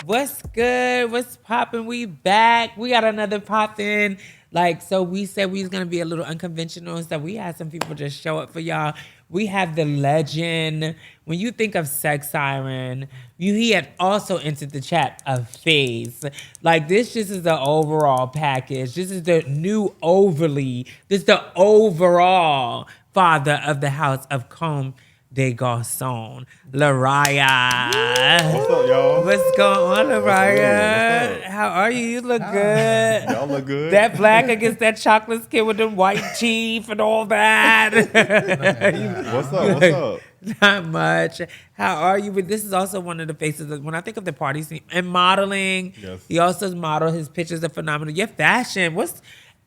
What's good? What's poppin'? We back. We got another poppin'. So we said we was gonna be a little unconventional and stuff. We had some people just show up for y'all. We have the legend. When you think of Sex Siren, he had also entered the chat of Phase. This just is the overall package. This is the new overly. This is the overall father of the house of Comme des Garçons, Laraya. What's up, y'all? What's going on, Laraya? What's up? How are you? You look good. Y'all look good. That black against that chocolate skin with them white teeth and all that. What's up? Not much. How are you? But this is also one of the faces of, when I think of the party scene and modeling. Yes. He also modeled. His pictures are phenomenal. Your fashion,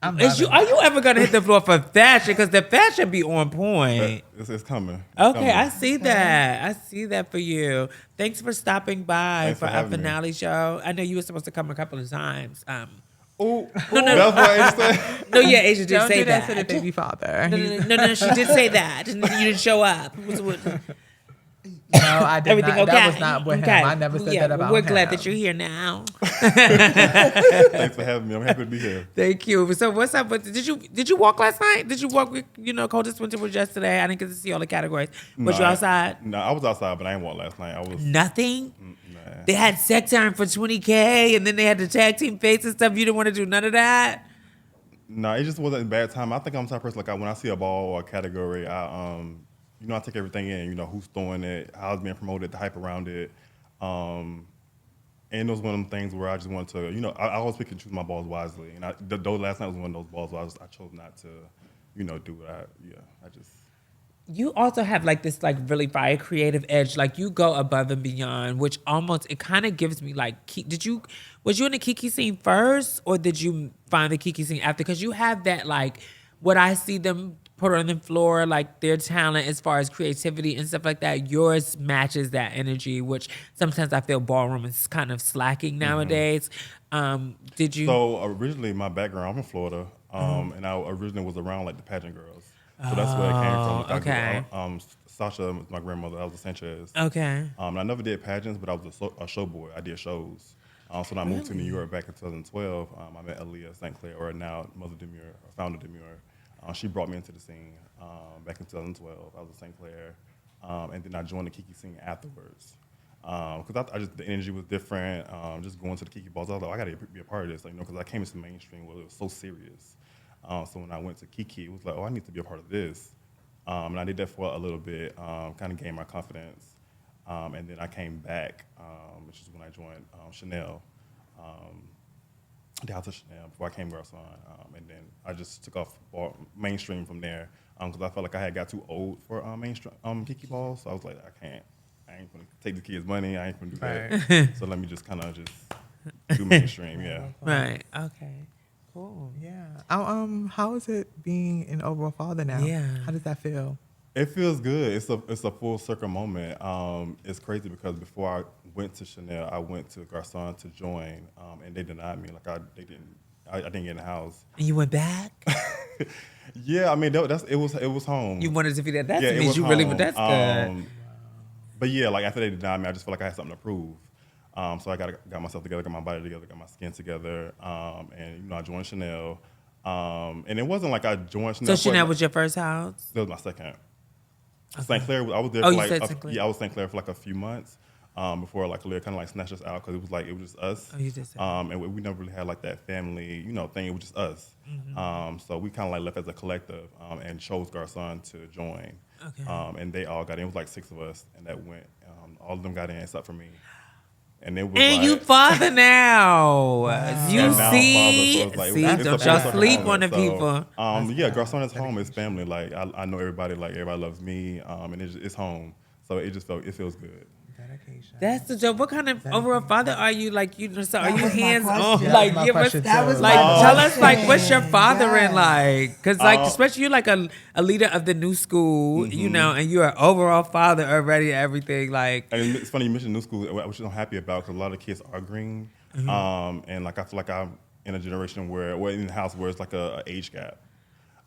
are you ever gonna hit the floor for fashion? Because the fashion be on point. It's coming. Okay, I see that. I see that for you. Thanks for stopping by Thanks for for our having me. finale show. I know you were supposed to come a couple of times. No. That's what Asia said. No, yeah, Asia did Don't say do that that. to the baby father. No, she did say that. And you didn't show up. No, I did Everything not. okay? That was not with him. I never said that about We're him. glad that you're here now. Thanks for having me. I'm happy to be here. Thank you. So what's up? Did you walk last night? Did you walk with, Coldest Winter was yesterday? I didn't get to see all the categories. Was you outside? No, I was outside, but I didn't walk last night. I was Nothing? nah. They had Sex Iron for $20K, and then they had the tag team face and stuff. You didn't want to do none of that? No, it just wasn't a bad time. I think I'm the type of person, when I see a ball or a category, I take everything in. Who's throwing it, how it's being promoted, the hype around it. And it was one of them things where I just wanted to, I always pick and choose my balls wisely. And last night was one of those balls where I chose not to, do what I just. You also have this really fire creative edge. You go above and beyond, which it kind of gives me was you in the Kiki scene first, or did you find the Kiki scene after? Because you have that what I see them put on the floor, their talent as far as creativity and stuff like that. Yours matches that energy, which sometimes I feel ballroom is kind of slacking nowadays. Did you? So originally my background, I'm from Florida, and I originally was around the pageant girls. So that's where it came from. Okay. Sasha was my grandmother. I was a Sanchez. Okay. I never did pageants, but I was a show boy. I did shows. So when I moved to New York back in 2012, I met Aaliyah St. Clair, or now Mother Demure, or founder Demure. She brought me into the scene back in 2012. I was at St. Clair, and then I joined the Kiki scene afterwards. Because the energy was different. Just going to the Kiki balls, I was like, I got to be a part of this, because I came into the mainstream where it was so serious. So when I went to Kiki, it was like, I need to be a part of this. And I did that for a little bit, kind of gained my confidence. And then I came back, which is when I joined Chanel. The house of Chanel before I came Garçon. And then I just took off mainstream from there because I felt like I had got too old for mainstream Kiki balls. So I was like, I ain't going to take the kids' money. I ain't going to do that. So let me just kind of just do mainstream, yeah. Right. Okay. Cool. Yeah. How is it being an overall father now? Yeah. How does that feel? It feels good. It's a full circle moment. It's crazy because before I went to Chanel, I went to Garçon to join, and they denied me. I didn't get in the house. And you went back? Yeah, I mean it was home. You wanted to be that. That Yeah, it means was you really home. were. That's good. But yeah, after they denied me, I just felt like I had something to prove. So I got myself together, got my body together, got my skin together, and I joined Chanel. And it wasn't like I joined Chanel. So Chanel was your first house? That was my second. Okay. St. Clair, I was there Oh, for you said St. Clair. I was St. Clair for a few months before Leah kind of snatched us out because it was just us. Oh, you did say and we never really had that family thing. It was just us. Mm-hmm. So we kind of left as a collective and chose Garçon to join. Okay. And they all got in. It was 6 of us, and that went. All of them got in except for me. And it was And you father now. You And now I'm see, father, so it's see, it's don't a y'all full sleep circle on the moment. people. Yeah, Garçon is home. It's family. I know everybody. Everybody loves me. And it's home. So it feels good. Dedication. That's the joke. What kind of overall father are you? So are you was my hands on? question. That was my Give us, question, That too. was like, my tell us, question. what's your fathering Yes. like? Because, especially you're a leader of the new school, and you're an overall father already. Everything And it's funny you mentioned new school, which I'm happy about because a lot of kids are green. And I feel like I'm in a generation where, in the house where it's a age gap.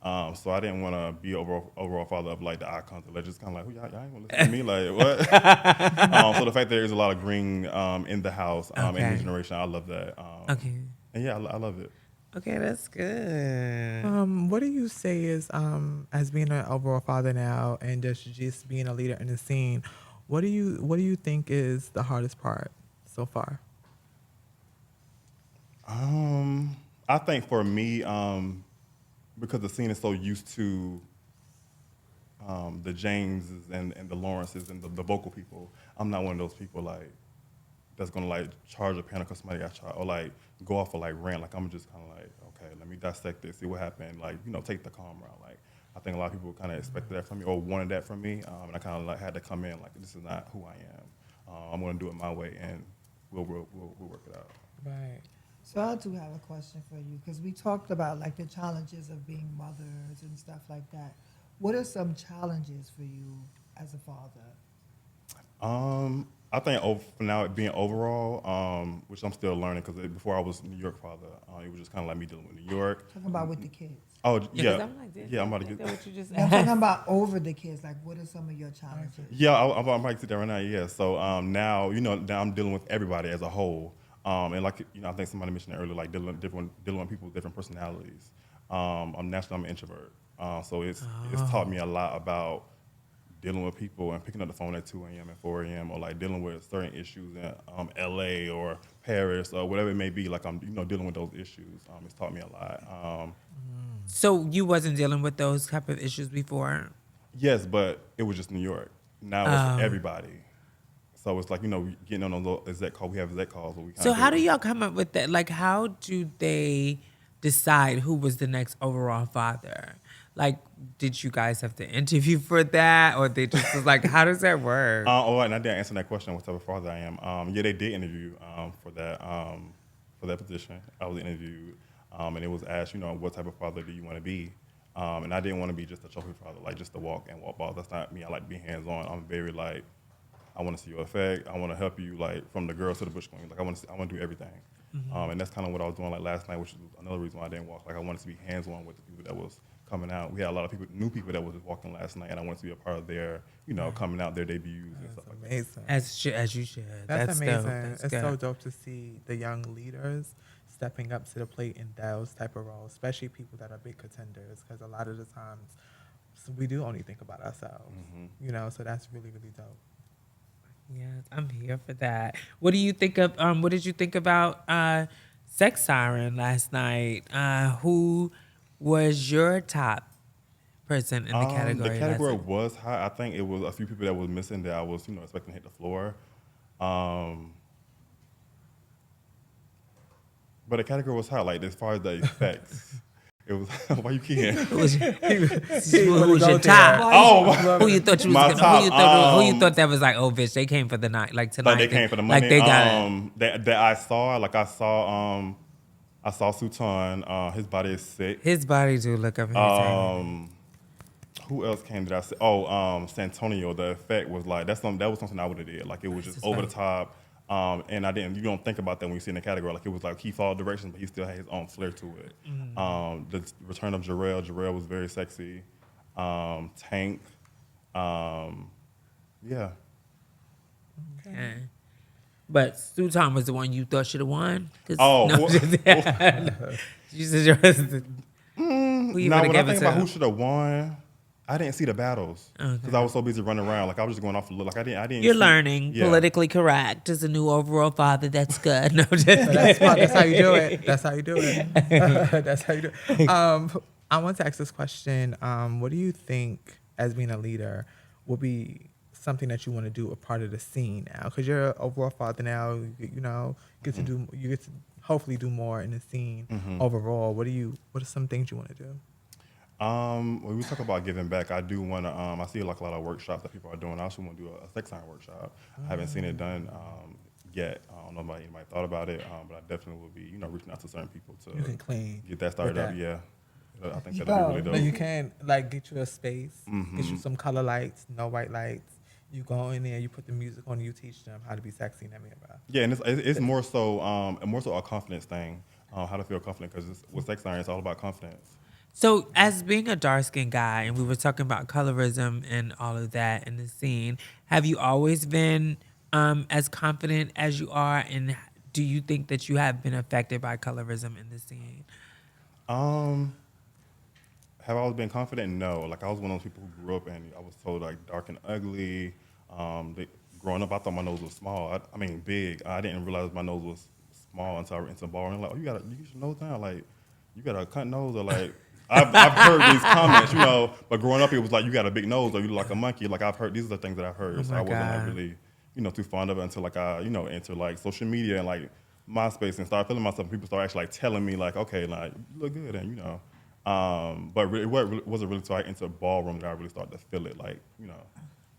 So I didn't want to be overall father of like the icons, the legends. Kind of like, y'all ain't want to listen to me, like what? So the fact that there's a lot of green in the house, in the generation, I love that. Okay. And yeah, I love it. Okay, that's good. What do you say is as being an overall father now and just being a leader in the scene? What do you think is the hardest part so far? I think for me, because the scene is so used to the Jameses and the Lawrences and the vocal people, I'm not one of those people like that's gonna like charge a panic because somebody got shot or like go off or like rant. Like I'm just kind of like, okay, let me dissect this, see what happened. Like take the calm route. Like I think a lot of people kind of expected that from me or wanted that from me, and I kind of like had to come in like this is not who I am. I'm gonna do it my way, and we'll work it out. Right. So I do have a question for you because we talked about like the challenges of being mothers and stuff like that. What are some challenges for you as a father? I think for now being overall, which I'm still learning because before I was New York father, it was just kind of like me dealing with New York. Talking about with the kids. Oh 'cause yeah, I'm like, yeah. I'm about to get. what you just I'm talking about over the kids. Like, what are some of your challenges? Yeah, I'm about to sit there right now. Yeah, so now now I'm dealing with everybody as a whole, and like I think somebody mentioned it earlier, like dealing with people with different personalities. I'm naturally I'm an introvert, so it's taught me a lot about dealing with people and picking up the phone at 2 a.m. and 4 a.m. or like dealing with certain issues in L.A. or Paris or whatever it may be. Like I'm dealing with those issues. It's taught me a lot. So you wasn't dealing with those type of issues before? Yes, but it was just New York. Now it's everybody. So it's like, getting on those exec calls. We have exec calls. Where we So how do y'all come up with that? Like, how do they decide who was the next overall father? Like, did you guys have to interview for that? Or they just was like, how does that work? All right, and I didn't answer that question, what type of father I am. Yeah, they did interview for that position. I was interviewed, and it was asked, what type of father do you want to be? And I didn't want to be just a trophy father, like just to walk balls. That's not me. I like to be hands-on. I'm very like, I want to see your effect. I want to help you, like from the girls to the bush queen. Like I want to do everything. And that's kind of what I was doing like last night, which is another reason why I didn't walk. Like I wanted to be hands-on with the people that was coming out. We had a lot of people, new people that was walking last night, and I wanted to be a part of their, coming out, their debuts and stuff like that. Amazing. As you should. That's amazing. Dope. That's it's good. so dope to see the young leaders stepping up to the plate in those type of roles, especially people that are big contenders, because a lot of the times we do only think about ourselves, so that's really, really dope. Yes, I'm here for that. What do you think of? What did you think about Sex Siren last night? Who was your top person in the category? The category was high. I think it was a few people that was missing that I was, expecting to hit the floor. But the category was high, like as far as the effects. It was why you can't? Who was your top? Oh, Who you thought you was my gonna? top, Who you thought that was like? Oh, bitch, they came for the night, like tonight. Like they came for the money. Like they got it. That I saw Sultan. His body is sick. His body do look amazing. Who else came that I said? Oh, Santonio. The effect was like that was something I would have did. Like it was just over the top. And you don't think about that when you see in the category. Like it was like he followed directions, but he still had his own flair to it. The return of Jarrell. Jarrell was very sexy. Tank. Yeah. Okay. But Sultan was the one you thought should have won. Oh, you said yours. Who you now would when I have think given about to? who should have won, I didn't see the battles because I was so busy running around. Like I was just going off a little. Like I didn't. You're see, learning yeah. politically correct as a new overall father. That's good. No, just That's how you do it. That's how you do it. That's how you do it. I want to ask this question. What do you think, as being a leader, will be something that you want to do a part of the scene now? Because you're an overall father now. You get to hopefully do more in the scene overall. What are some things you want to do? When we talk about giving back, I do want to. I see like a lot of workshops that people are doing. I also want to do a sex sign workshop. I haven't seen it done yet. I don't know if anybody thought about it, but I definitely will be, reaching out to certain people to You can clean. get that started with up. that. Yeah, I think that'd be really dope. No, you can get you a space, get you some color lights, no white lights. You go in there, you put the music on, you teach them how to be sexy in that mirror. Yeah, and it's more so a confidence thing, how to feel confident because with sex sign, it's all about confidence. So, as being a dark skinned guy, and we were talking about colorism and all of that in the scene, have you always been as confident as you are? And do you think that you have been affected by colorism in the scene? Um, have I always been confident? No. Like I was one of those people who grew up and I was told like dark and ugly. Growing up, I thought my nose was small. I mean big. I didn't realize my nose was small until I went into the bar and like, oh, you get your nose down. Like you got a cut nose or like. I've heard these comments, but growing up it was like you got a big nose or you look like a monkey. Like I've heard these are the things that I've heard. Oh So my I wasn't like God. really, too fond of it until like I, enter like social media and like MySpace and started feeling myself. People started actually like telling me like, okay, like you look good and but really, wasn't really until I entered a ballroom that I really started to feel it, like,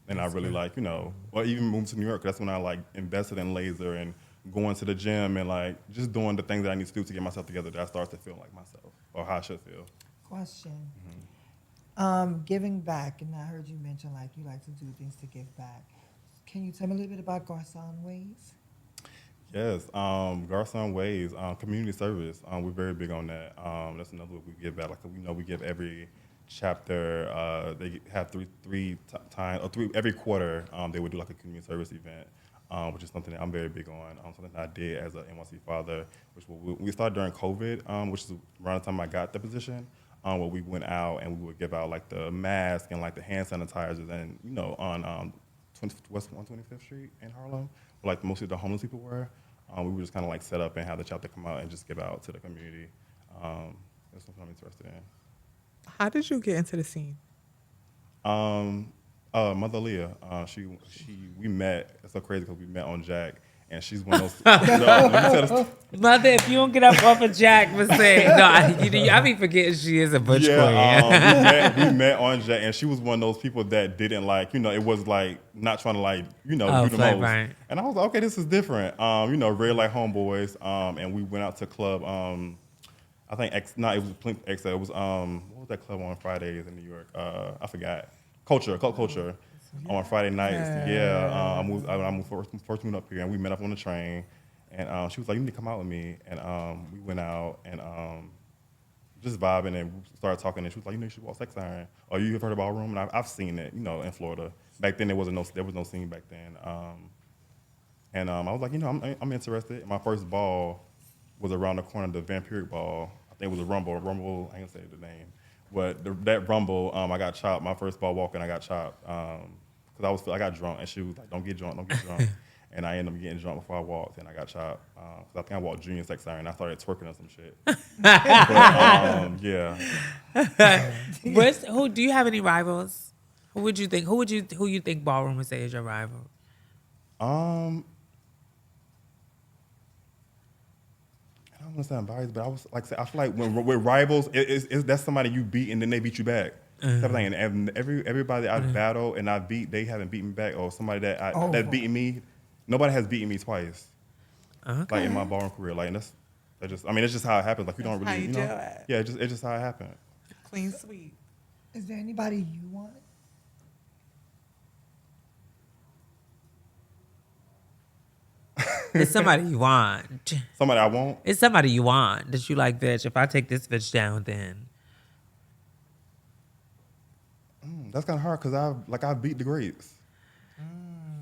and I really like, or even moved to New York. That's when I like invested in laser and going to the gym and like just doing the things that I need to do to get myself together. That I started to feel like myself or how I should feel. Question. Giving back, and I heard you mention like you like to do things to give back. Can you tell me a little bit about Garcon Ways? Yes, Garcon Ways, community service. We're very big on that. That's another way we give back. Like we give every chapter. They have three times or three every quarter. They would do like a community service event, which is something that I'm very big on. Something that I did as an NYC father, which we started during COVID, which is around the time I got the position. Where we went out and we would give out like the mask and like the hand sanitizers and on West 125th Street in Harlem, where like mostly the homeless people were. We would just kind of like set up and have the chapter come out and just give out to the community. That's something I'm interested in. How did you get into the scene? Mother Leah, we met. It's so crazy because we met on Jack, and she's one of those. Let me tell this. Mother, if you don't get up off of Jack for saying, no, I be forgetting she is a butch queen. We met on Jack, and she was one of those people that didn't like, it was like not trying to like, do the most. Right. And I was like, okay, this is different. Very like homeboys. And we went out to club. I think it was Plink X. It was what was that club on Fridays in New York? I forgot. Cult Culture. On Friday nights, I moved first moved up here, and we met up on the train, and she was like, "You need to come out with me," and we went out and just vibing and started talking, and she was like, "You should watch Sex Iron, or you have heard of Ballroom?" And I've seen it, in Florida. Back then there was no scene back then, and I was like, I'm interested. And my first ball was around the corner, the Vampiric Ball. I think it was a Rumble. I ain't gonna say the name, but that Rumble, I got chopped. My first ball walking, I got chopped. Because I got drunk, and she was like, don't get drunk. And I ended up getting drunk before I walked, and I got chopped. Because I think I walked Junior Sex Iron, and I started twerking on some shit. Who do you have any rivals? Who you think Ballroom would say is your rival? I don't want to sound biased, but I was like, I feel like with rivals, that's somebody you beat and then they beat you back. And everybody I battle and I beat, they haven't beaten me back, or somebody that beaten me, nobody has beaten me twice. Okay. Like in my ballroom career, like it's just how it happens. Like you don't really, That's how you do it. Yeah, it's just how it happened. Clean sweep. Is there anybody you want? It's somebody you want. Somebody I want. It's somebody you want that you like, bitch. If I take this bitch down, then. That's kind of hard because I beat the greats.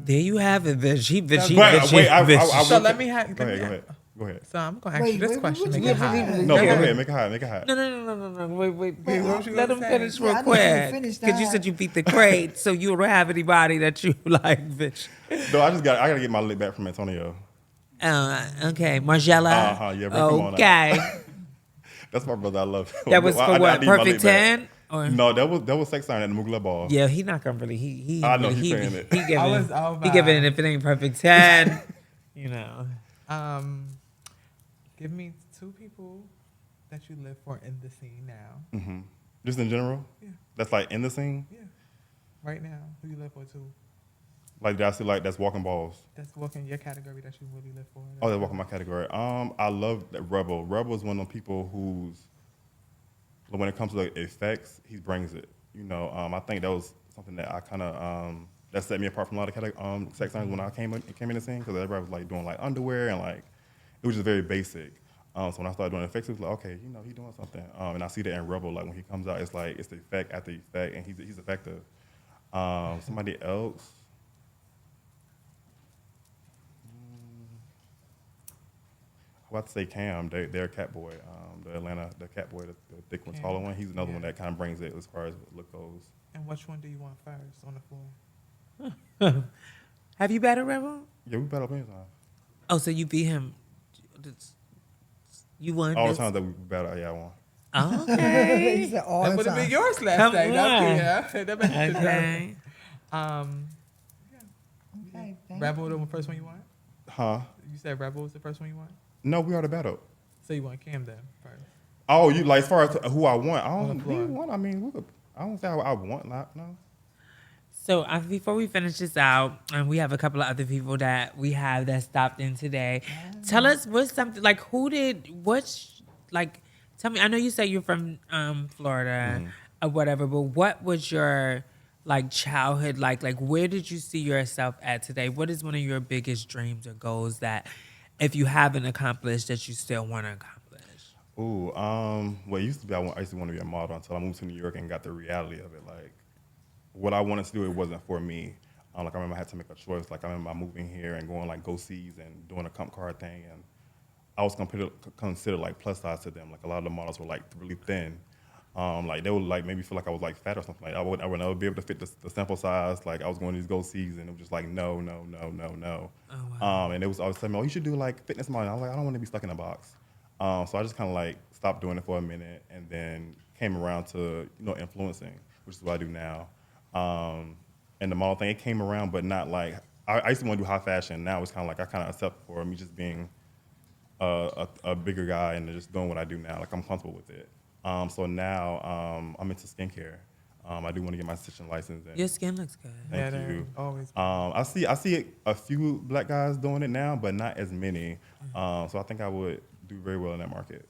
There you have it, bitch. So let me have. Go ahead. So I'm gonna ask you this question. Make Make it hot. No, go ahead. Make it hot. No. Wait. what was you Let gonna him say? finish Yeah, real I need you to quick. finish Because you that. said you beat the crate, so you don't have anybody that you like, bitch. No, I gotta get my lick back from Antonio. Okay, Margella. Yeah, bro, come on okay. That's my brother. I love him. That was for I what? need my Perfect lick back. 10? Or? No, that was Sex Sign at the Mugler Ball. Yeah, he not gonna really. He I know, really, he's saying it. He giving. I was over. He giving it if it ain't perfect 10. Give me 2 people that you live for in the scene now. Mm-hmm. Just in general. Yeah. That's like in the scene. Yeah. Right now, who you live for too? Like that I see like that's walking balls. That's walking your category that you really live for. Oh, that's walking my category. I love that Rebel. Rebel is one of the people who's when it comes to the effects, he brings it. I think that was something that I kind of that set me apart from a lot of sex signs when I came in the scene because everybody was like doing like underwear and like it was just very basic. So when I started doing effects, it was like, okay, he's doing something. And I see that in Rebel, like when he comes out, it's like it's the effect after effect, and he's effective. Somebody else. I about to say Cam, they're Catboy, the Catboy, the thick one, taller one. He's another one that kind of brings it as far as look goes. And which one do you want first on the floor? Have you battled Rebel? Yeah, we battle many times. Oh, so you beat him. You won All the this? times that we battle, yeah, I won. Oh, okay. He said all That the would have been time. yours last Come night. on. That makes sense. Okay. Okay, thank Rebel you. the first one you want? Huh? You said Rebel was the first one you want? No, we already battled. So you want Cam then first? Oh, you like as far as who I want? I On don't. the floor. We want. I mean, I don't say I want. Not no. So before we finish this out, and we have a couple of other people that we have that stopped in today. Tell us what's something like tell me. I know you say you're from Florida or whatever, but what was your like childhood like? Like where did you see yourself at today? What is one of your biggest dreams or goals that if you haven't accomplished that you still want to accomplish? Ooh, well, it used to be I used to want to be a model until I moved to New York and got the reality of it. Like, what I wanted to do, it wasn't for me. Like, I remember I had to make a choice. Like, I remember moving here and going, like, go-sees and doing a comp card thing. And I was considered like, plus size to them. Like, a lot of the models were, like, really thin. Like, they would, like, maybe feel like I was, like, fat or something. Like, I would never be able to fit the sample size. Like, I was going to these go-sees, and it was just like, no. Oh, wow. And it was always telling me, oh, you should do, like, fitness modeling. I was like, I don't want to be stuck in a box. So I just kind of, like, stopped doing it for a minute and then came around to, influencing, which is what I do now. And the model thing, it came around, but not like, I used to want to do high fashion. Now it's kind of like, I kind of accept for me just being a bigger guy and just doing what I do now. Like, I'm comfortable with it. So now I'm into skincare. I do want to get my esthetician license. And Your skin looks good. thank you. Always. I see a few black guys doing it now, but not as many. So I think I would do very well in that market.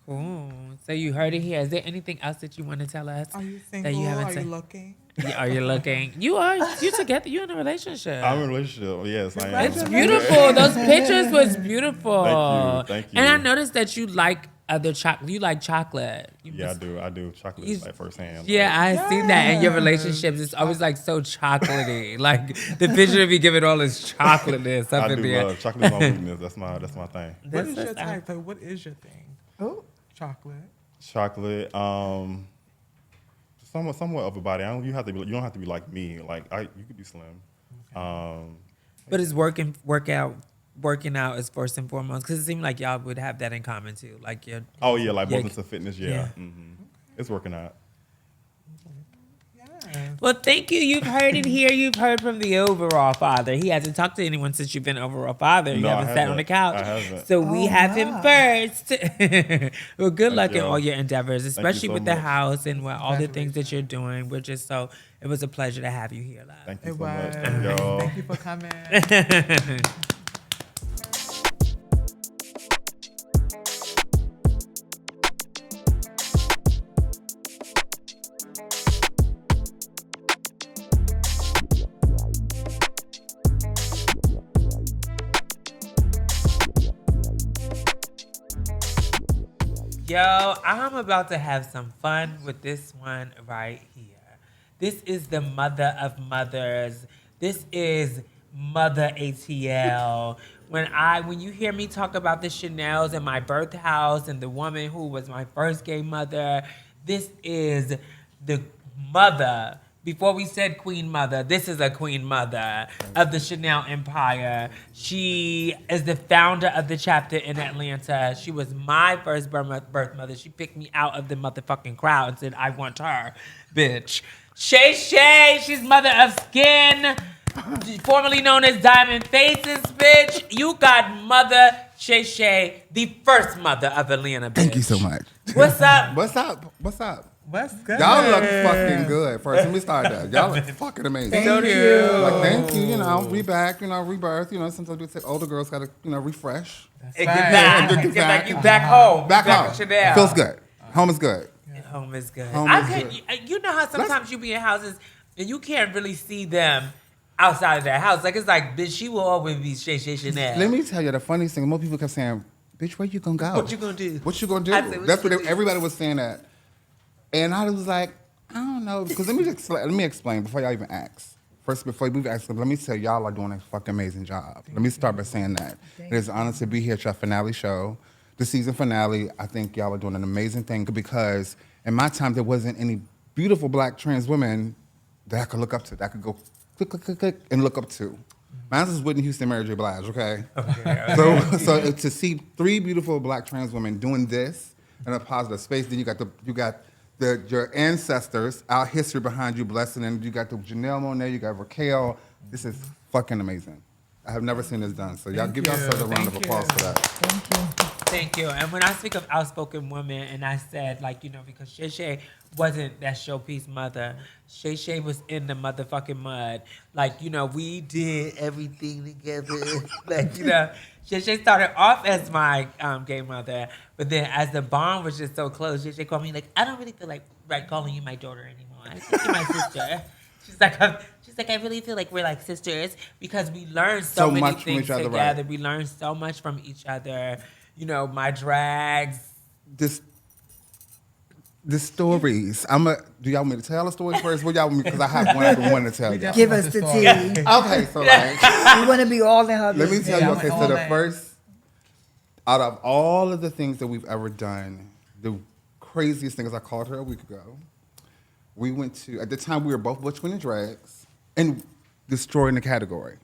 Cool. So you heard it here. Is there anything else that you want to tell us? Are you that single? haven't Are said? you looking? Yeah, are you looking? You are. You together. You in a relationship. I'm in a relationship. Yes, I am. It's beautiful. Those pictures was beautiful. Thank you. And I noticed that you like other chocolate. You like chocolate. Yeah, I do. Chocolate is like firsthand. Yeah, I seen that in your relationships. It's always like so chocolatey. Like the picture of you giving all this chocolateness up I in do there. love chocolate. Is my weakness. That's my thing. What is your type? Like, what is your thing? Oh, Chocolate. Chocolate. Somewhat of a body. You don't have to be like me. Like you could be slim. But it's working out is first and foremost because it seemed like y'all would have that in common too. Like your Oh yeah, like both Yeah. into fitness. Yeah, Yeah. It's working out. Yeah. Well, thank you. You've heard it here. You've heard from the overall father. He hasn't talked to anyone since you've been overall father. You No, I haven't sat on the couch. I haven't. So we Oh, have him wow. first. Well, good luck in y'all. all your endeavors, especially so with the much. house and with all the things that you're doing. It was a pleasure to have you here, love. Thank you It so much. was. Thank y'all. Thank you for coming. Yo, I'm about to have some fun with this one right here. This is the mother of mothers. This is Mother ATL. When you hear me talk about the Chanels and my birth house and the woman who was my first gay mother, this is the mother. Before we said queen mother, this is a queen mother of the Chanel empire. She is the founder of the chapter in Atlanta. She was my first birth mother. She picked me out of the motherfucking crowd and said, I want her, bitch. Shay Shay, she's mother of Skin, formerly known as Diamond Faces, bitch. You got mother Shay Shay, the first mother of Atlanta, bitch. Thank you so much. What's up? What's up? What's up? What's good? Y'all look fucking good. First, let me start that. Y'all look fucking amazing. Thank you. Like, thank you. We back. Rebirth. Sometimes we say older girls gotta, refresh. Get right. back. Get Get back. back. You back home. Back You home. at Chanel. Feels good. Home is good. Home is good. Home I is could, good. You know how sometimes you be in houses and you can't really see them outside of their house. Like, it's like, bitch, she will always be Shay Chanel. Let me tell you the funniest thing. Most people kept saying bitch, where you gonna go? What you gonna do? What you gonna do? I said, what That's you what gonna do? everybody was saying that. And I was like, I don't know. Because let me explain before y'all even ask. First, before you even ask, let me tell y'all are doing a fucking amazing job. Let me start by saying that. It is an honor to be here at your finale show. The season finale, I think y'all are doing an amazing thing because in my time, there wasn't any beautiful black trans women that I could look up to, that I could go click, click, click, click, and look up to. Mine was Whitney Houston, Mary J. Blige, okay? So to see 3 beautiful black trans women doing this in a positive space, then you got your ancestors, our history behind you, blessing, and you got the Janelle Monáe, you got Raquel. This is fucking amazing. I have never seen this done. So y'all give yourselves a round of applause for that. Thank you. And when I speak of outspoken women, and I said, like, you know, because Shay Shay wasn't that showpiece mother. Shay Shay was in the motherfucking mud. Like, you know, we did everything together. Like, you know, Shay Shay started off as my gay mother, but then as the bond was just so close, Shay Shay called me like, I don't really feel like calling you my daughter anymore. I think you're my sister. She's like, I really feel like we're like sisters because we learn so many much from things each other, together. right. We learn so much from each other. You know, my drags. The stories. Do y'all want me to tell the story first? What y'all want me? Because I have one I've been wanting to tell you. Give us the tea. Okay, so like, We want to be all in her let me business. tell you. Okay, so the first, out of all of the things that we've ever done, the craziest thing is I called her a week ago. We went to, at the time we were both butch queen and drags and destroying the category.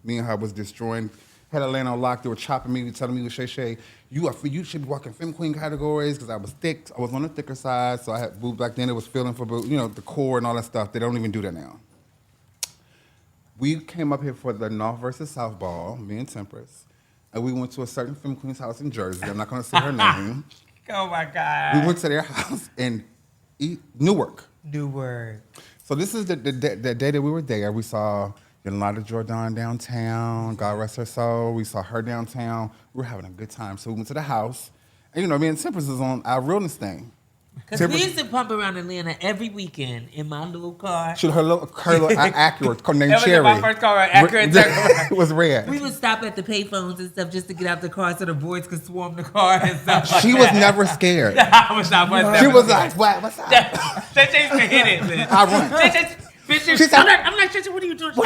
Me and her was destroying, had Atlanta on lock. They were chopping me, telling me with Shay Shay, you should be walking femme queen categories because I was thick. I was on the thicker side, so I had boobs back then. It was feeling for, you know, the core and all that stuff. They don't even do that now. We came up here for the North versus South ball, me and Tempress, and we went to a certain femme queen's house in Jersey. I'm not going to say her name. Oh my God. We went to their house in Newark. New word. So this is the day that we were there. We saw Yolanda Jordan downtown. God rest her soul. We saw her downtown. We were having a good time. So we went to the house. And, you know, me and Tempress was on our realness thing. Because we used to pump around Atlanta every weekend in my little car. Her little Acura named That was Cherry. my first car, Acura. It was red. We would stop at the payphones and stuff just to get out the car so the boys could swarm the car and stuff like She was never scared. I was not one She was like, what's up? They used to hit it, man. I run. Bitch, She said- I'm like, Shay, what are you doing? And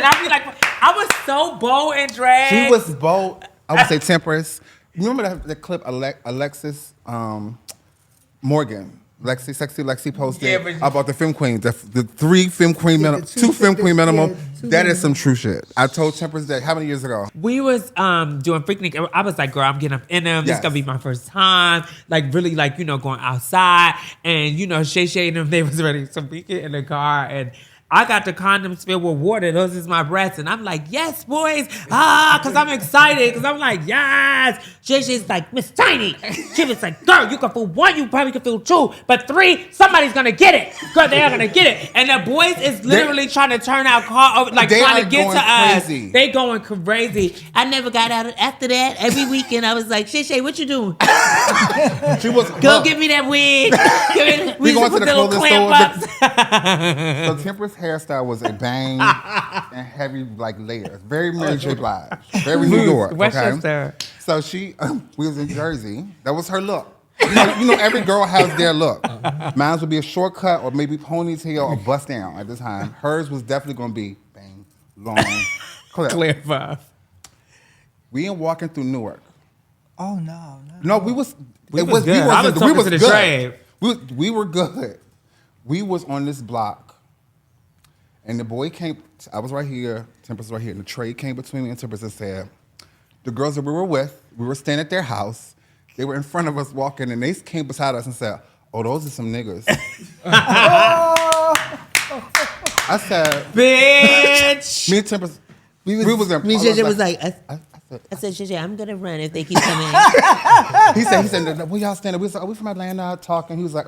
I'd be like, I was so bold and drag. She was bold. I would say Tempress. Remember the clip Alexis Morgan, Sexy Lexi posted about the femme queens, the 3 femme queen minimum, 2 femme queen minimum. That is some true shit. I told Tempress that how many years ago? We was doing Freaknik. I was like, girl, I'm getting up in them. This is Yes. gonna be my first time. Like really, like, you know, going outside. And you know, Shay Shay and them, they was ready. So we get in the car and I got the condoms filled with water. Those is my breaths. And I'm like, yes, boys. Because I'm excited. Because I'm like, yes. Shay Shay's like, Miss Tiny. She was like, girl, you can fool 1, you probably can fool 2. But 3, somebody's going to get it. Girl, they are going to get it. And the boys is literally trying to turn our car over, like trying to get to us. Crazy. They going crazy. I never got out after that. Every weekend, I was like, Shay Shay, what you doing? She was Go give me that wig. We used going put to the little clothing clamp store. ups. So Tempress hairstyle was a bang and heavy like layers. Very Mary J. Blige. Very New York. Okay? Westchester. So we was in Jersey. That was her look. You know, every girl has their look. Mine would be a shortcut or maybe ponytail or bust down at the time. Hers was definitely going to be bang, long, clip. Clear 5. We ain't walking through Newark. Oh, no. No, we was good. I was talking to the good. trade. We were good. We was on this block. And the boy came, I was right here, Tempress was right here, and the trade came between me and Tempress and said, the girls that we were with, we were staying at their house, they were in front of us walking, and they came beside us and said, oh, those are some niggas. I said, Bitch. me and Tempress, we was in. Me and JJ was like, I said, JJ, I'm gonna run if they keep coming. He said, where y'all standing? We said, we from Atlanta talking. He was like,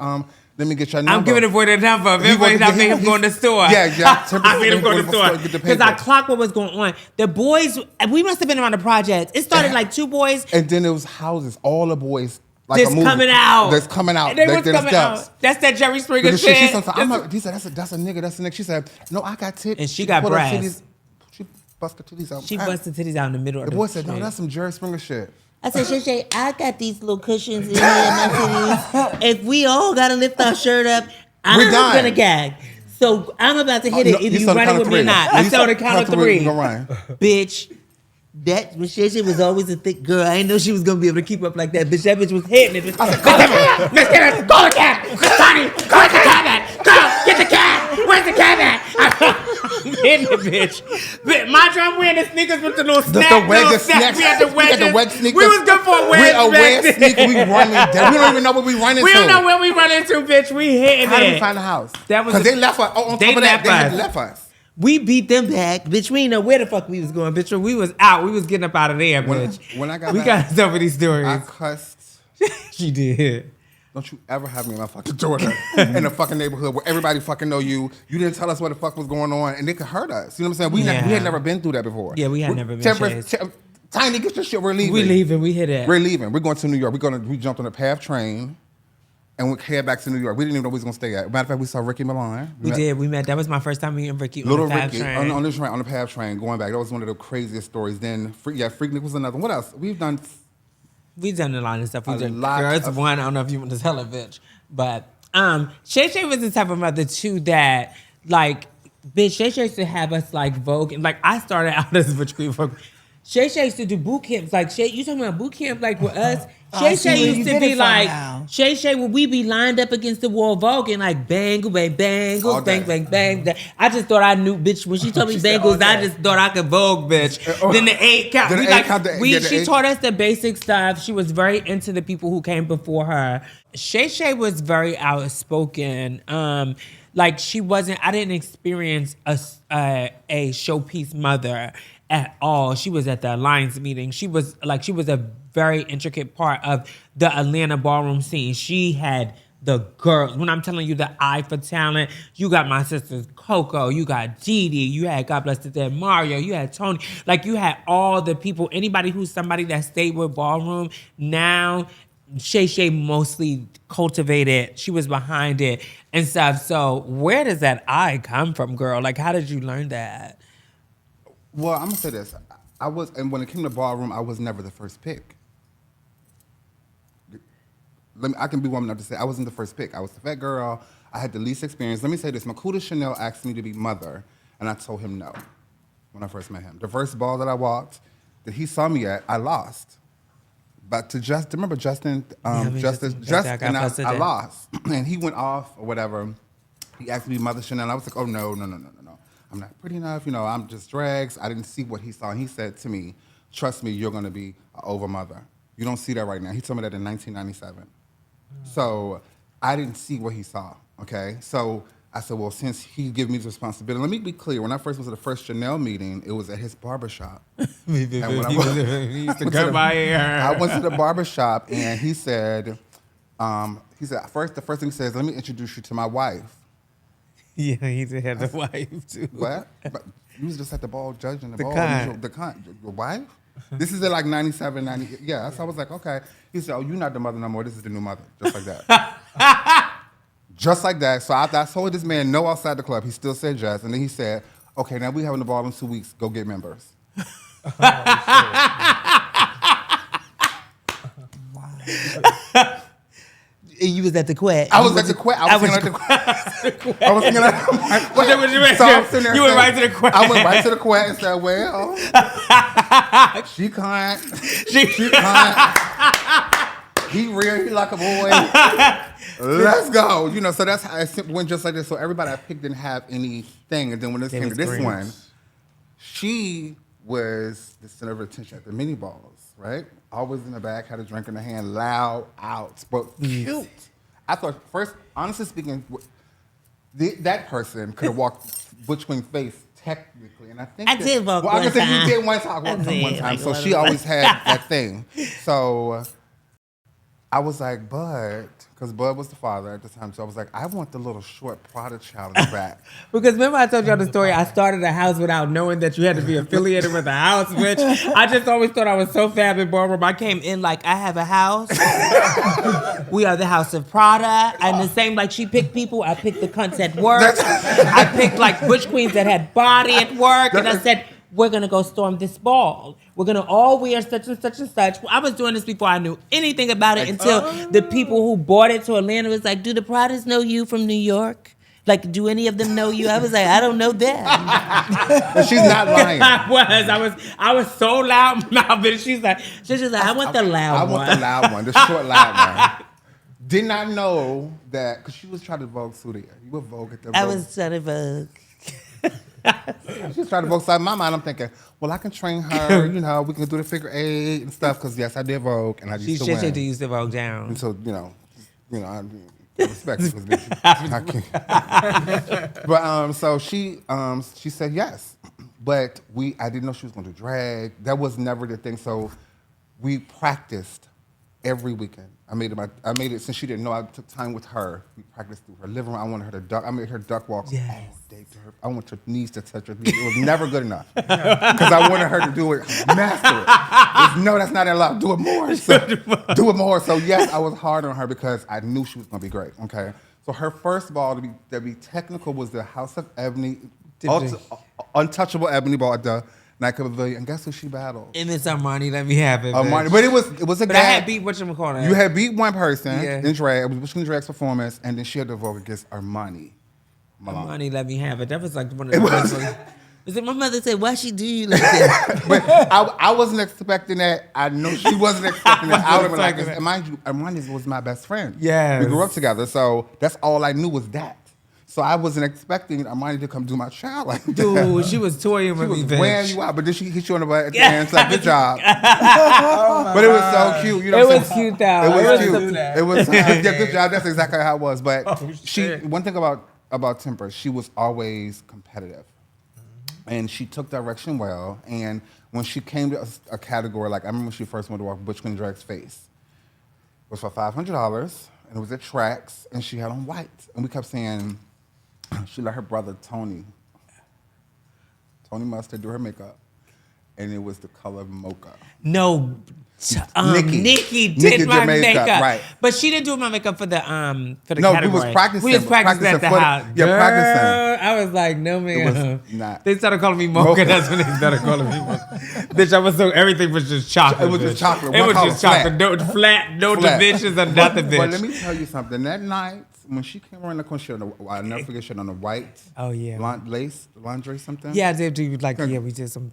let me get your number. I'm giving the boy the number. Everybody's not making him go in the store. Yeah. I made him go to the store. Because I I clocked what was going on. The boys, we must have been around the project. It started like 2 boys. And then it was houses, all the boys. Like That's coming out. That's coming out. They was They're coming steps. out. That's that Jerry Springer Because shit. he said, that's a nigga. She said, no, I got tits. And she got pulled up breasts. titties. bust her titties out. She busted titties out in the middle of The the boy said, no, shit. that's some Jerry Springer shit. I said, Shay Shay, I got these little cushions in here in my titties. If we all gotta lift our shirt up, I'm done. gonna gag. So I'm about to hit it. Either you saw the running count of with me or three. not. I saw the count of three. You gonna run. Bitch. That Shay Shay was always a thick girl. I didn't know she was gonna be able to keep up like that. Bitch, that bitch was hitting it. I said, Call the cab! Sonny, where's the cab at? Go, get the cab! Where's the cab at? I'm hitting the bitch. My drum wearing the sneakers with the little snap. The wedge little snacks. We had the wedges. We had the wedge sneakers. We was good for a wedge. With a wedge sneaker, we running down. We don't even know what we running We to. don't know where we run into, bitch. We hitting How did we it. find the house? That was because a- they left us. On they top of that, left they had us. left us. We beat them back. Bitch, we didn't know where the fuck we was going. Bitch, Bitch, we was out. We was getting up out of there, bitch. When I got we back, got so many stories. I cussed. She did. Don't you ever have me in my fucking daughter in a fucking neighborhood where everybody fucking know you. You didn't tell us what the fuck was going on, and they could hurt us. You know what I'm saying? We had never been through that before. Yeah, we had never been Tempress, chased. Tiny, get your shit. We're leaving. We leaving. We hit it. We're leaving. We're going to New York. We jumped on a PATH train, and we head back to New York. We didn't even know we was gonna stay at. Matter of fact, we saw Ricky Milan. We did. We met. That was my first time meeting Ricky on Little the Fab Ricky train. on the train, on the PATH train, going back. That was one of the craziest stories. Then, Freaknik was another. What else? We've done. We've done a lot of stuff. We've A done lot girls of- one. I don't know if you want to tell it, bitch. But Shay Shay was the type of mother too that like, bitch, Shay Shay used to have us like Vogue, and like I started out as a butch queen Vogue. Shay Shay used to do boot camps. Like Shay, you talking about boot camp like with us? I Shay see Shay where you used to get be it from like now. Shay Shay would we be lined up against the wall Vogue and like bangle, bang, All bangles, day. bang, bang, bang. I just thought I knew, bitch. When she told me She said all bangles, I day. just thought I could Vogue, bitch. Then the 8 count. Then We the 8 like count, we yeah, the she 8 taught us the basic stuff. She was very into the people who came before her. Shay Shay was very outspoken. Like she wasn't. I didn't experience a showpiece mother at all. She was at the Alliance meeting. She was a very intricate part of the Atlanta ballroom scene. She had the girls. When I'm telling you the eye for talent, you got my sisters Coco, you got Dee Dee, you had God bless the dead Mario, you had Tony. Like you had all the people. Anybody who's somebody that stayed with ballroom now. Shay Shay mostly cultivated. She was behind it and stuff. So where does that eye come from, girl? Like, how did you learn that? Well, I'm gonna say this. And when it came to ballroom, I was never the first pick. I can be woman enough to say I wasn't the first pick. I was the fat girl. I had the least experience. Let me say this. Makuta Chanel asked me to be mother, and I told him no when I first met him. The first ball that I walked, that he saw me at, I lost. But remember Justin, Justin, I lost. And he went off or whatever. He asked me to be Mother Chanel. I was like, oh, no. I'm not pretty enough. You know, I'm just drags. I didn't see what he saw. And he said to me, trust me, you're going to be an over mother. You don't see that right now. He told me that in 1997. So I didn't see what he saw, okay? So I said, well, since he gave me this responsibility, let me be clear. When I first was at the first Chanel meeting, it was at his barbershop. He used to come by here. I went to the barbershop, and he said, the first thing he says, let me introduce you to my wife. Yeah, he did have the wife too. What? But you was just at the ball judging the ball. cunt. Your wife? This is at like 97, 90. Yeah, so I was like, okay. He said, oh, you're not the mother no more. This is the new mother. Just like that. Just like that. So I told this man no outside the club. He still said yes. And then he said, okay, now we having the ball in 2 weeks. Go get members. And you was at the quack. I was at the quack. I was singing at the So I'm sitting there You went saying- right to the quack. I went right to the quack and said, well, she can't. She can't. He real, he like a boy. Let's go. You know, so that's how it went just like this. So everybody I picked didn't have anything. And then when this came to this screams. one, she was the center of attention at the mini balls, right? Always in the back, had a drink in her hand, loud, out, but cute. I thought, first, honestly speaking, that person could have walked Butch Queen face technically, and I think I did walk well, I one can say time. you did one time, I did, one time. like, So one she of always had that thing. So I was like, Bud, because Bud was the father at the time. So I was like, I want the little short Prada child in the back. Because remember I told y'all the story, I started a house without knowing that you had to be affiliated with a house, bitch. I just always thought I was so fab in ballroom. I came in like, I have a house. We are the house of Prada. And the same, like she picked people, I picked the cunts at work. I picked like butch queens that had body at work. And I said, we're gonna go storm this ball. We're gonna all wear such and such and such. I was doing this before I knew anything about it until the people who bought it to Atlanta was like, do the Pradas know you from New York? Like, do any of them know you? I was like, I don't know them. But she's not lying. I was so loud mouth, but she's like, I want the loud one. I want the loud one, the short loud one. Did not know that, because she was trying to Vogue Studio. You were Vogue at the Vogue. I was trying to Vogue. She was trying to Vogue. So in my mind, I'm thinking, well, I can train her. You know, we can do the figure 8 and stuff. Because yes, I did Vogue, and I used to win. She used to Vogue down. And so I respect it, because I can't. But so she said yes, but I didn't know she was going to drag. That was never the thing. So we practiced every weekend. I made it since she didn't know. I took time with her. We practiced through her living room. I wanted her to duck. I made her duck walks all day to her. I want her knees to touch her knees. It was never good enough because I wanted her to do it, master it. No, that's not allowed. Do it more. So, do it more. So yes, I was hard on her because I knew she was going to be great. Okay. So her first ball to be technical was the House of Ebony, untouchable ebony ball at the Nightclub Pavilion. And guess who she battled? And it's Armani. Let me have it. Armani, but it was a but guy. I had beat whatchamacallit. You had beat one person in drag. It was between drag's performance, and then she had to vote against Armani. Armani, let me have it. That was like one of the first ones. Was it my mother said, why she do you like that? But I wasn't expecting that. I know she wasn't expecting that. I would have been like, and mind you, Armani was my best friend. Yes. We grew up together, so that's all I knew was that. So I wasn't expecting Armani to come do my child like that. Dude, she was toying with me, She was bitch. wearing you out, but then she hit you on the butt at the end. So good job. But it was so cute. You know what I'm saying? Cute, though. It was cute. That. It was yeah, good job. That's exactly how it was. But shit. one thing about Tempress, she was always competitive. And she took direction well. And when she came to a category, like I remember when she first went to walk Butch Queen Drag's face. It was for $500, and it was at Tracks, and she had on white. And we kept saying, she let her brother Tony Mustard do her makeup, and it was the color mocha. No, Nikki did my makeup, right? But she didn't do my makeup for the category. We was practicing. We was practicing at the house. Yeah, practicing. I was like, no man. Not. They started calling me mocha. That's when they started calling me mocha. Bitch, I was so everything was just chocolate. It was just chocolate. It One was color, just chocolate. No flat, no divisions or nothing, bitch. But let me tell you something. That night when she came around the corner, I'll never forget. She had on the white. Oh yeah. Lace, lingerie, something. Yeah, I did do like we did some.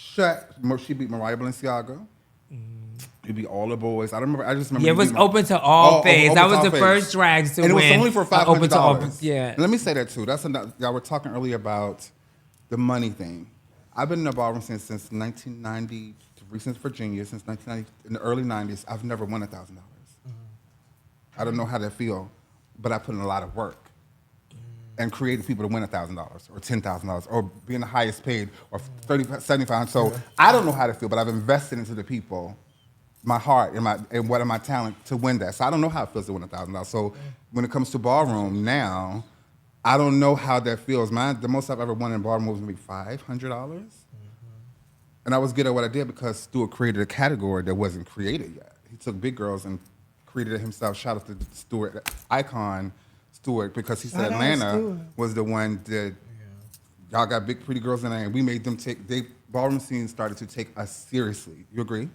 She beat Mariah Balenciaga. You beat all the boys. I just remember. Yeah, it was open to all things. That was the first drag to win. And it was only for $500. Yeah. And let me say that too. Y'all were talking earlier about the money thing. I've been in the ballroom since 1993, since Virginia, since 1990, in the early 90s. I've never won $1,000. I don't know how that feel, but I put in a lot of work and created people to win $1,000 or $10,000 or being the highest paid or $75. So I don't know how to feel, but I've invested into the people, my heart and what are my talent to win that. So I don't know how it feels to win $1,000. So when it comes to ballroom now, I don't know how that feels. The most I've ever won in ballroom was maybe $500. And I was good at what I did because Stewart created a category that wasn't created yet. He took big girls and created it himself. Shout out to Stewart, icon Stewart, because he said Atlanta was the one that y'all got big pretty girls in there, and we made them ballroom scene started to take us seriously. You agree?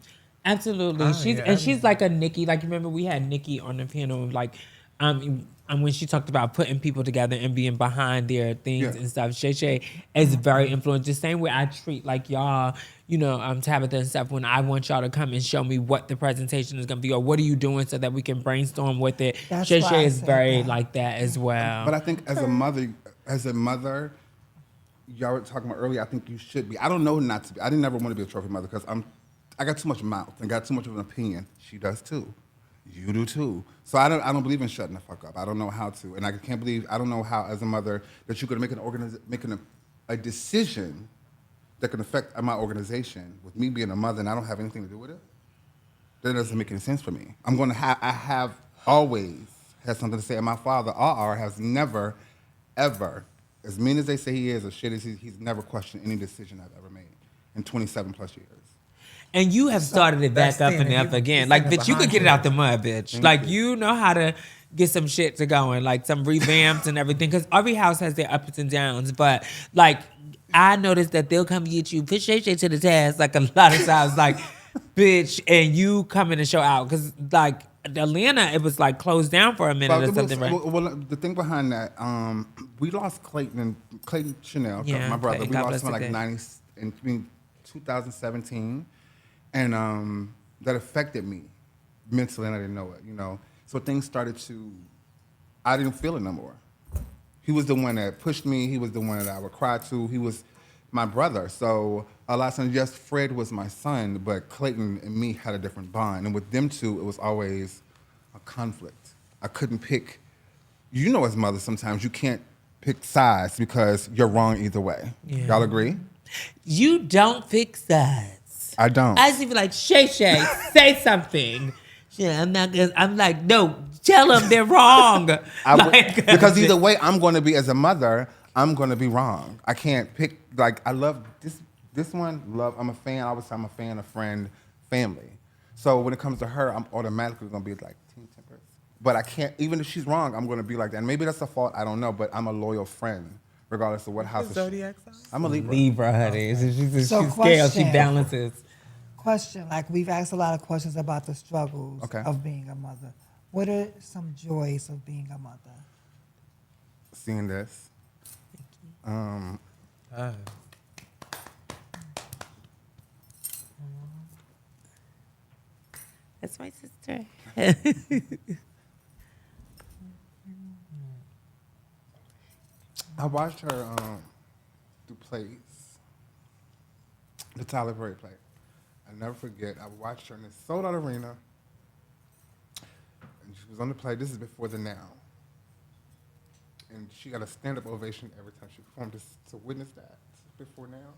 Absolutely. She's like a Nikki. Like, remember we had Nikki on the panel, like, when she talked about putting people together and being behind their things and stuff. Shay is very influential. The same way I treat like y'all, Tabytha and stuff, when I want y'all to come and show me what the presentation is gonna be or what are you doing so that we can brainstorm with it. Shay is very like that as well. But I think as a mother, y'all were talking about earlier, I think you should be. I don't know not to be. I didn't never want to be a trophy mother because I got too much mouth and got too much of an opinion. She does too. You do too. So I don't believe in shutting the fuck up. I don't know how to, and I don't know how as a mother that you're gonna make a decision that can affect my organization with me being a mother and I don't have anything to do with it. That doesn't make any sense for me. I have always had something to say, and my father, R, has never, ever, as mean as they say he is, as shit as he's never questioned any decision I've ever made in 27 plus years. And you have started it back up and up again. Like, bitch, you could get it out the mud, bitch. Like, you know how to get some shit to going, like some revamps and everything. Because every house has their ups and downs. But, like, I noticed that they'll come get you, put Shay Shay to the task like a lot of times, like, bitch, and you come in and show out. Because, like, Atlanta, it was like closed down for a minute or something, right? Well, the thing behind that, we lost Clayton Chanel, Yeah, my brother. Clayton, We God lost him bless like his day. in 2017, and that affected me mentally, and I didn't know it. You know, so things started to. I didn't feel it no more. He was the one that pushed me. He was the one that I would cry to. He was my brother. So a lot of times, yes, Fred was my son, but Clayton and me had a different bond. And with them two, it was always a conflict. I couldn't pick. You know, as mothers, sometimes you can't pick sides because you're wrong either way. Yeah. Y'all agree? You don't pick sides. I don't. I used to be like, Shay Shay, say something. Yeah, I'm not gonna, I'm like, no, tell them they're wrong. Because either way, I'm going to be, as a mother, I'm going to be wrong. I can't pick, like, I love this one, I'm a fan, I would say I'm a fan, a friend, family. So when it comes to her, I'm automatically going to be like, Team Tempress. But I can't, even if she's wrong, I'm going to be like that. And maybe that's a fault, I don't know, but I'm a loyal friend, regardless of what house it's Zodiac sign? I'm a Libra. Libra, honey. So she's So scale, she question. balances. Question, like we've asked a lot of questions about the struggles Okay. of being a mother. What are some joys of being a mother? Seeing this. That's my sister. I watched her do plays, the Tyler Perry play. I never forget. I watched her in this sold out arena, and she was on the play. This is before the Now, and she got a stand up ovation every time she performed. To witness that before Now,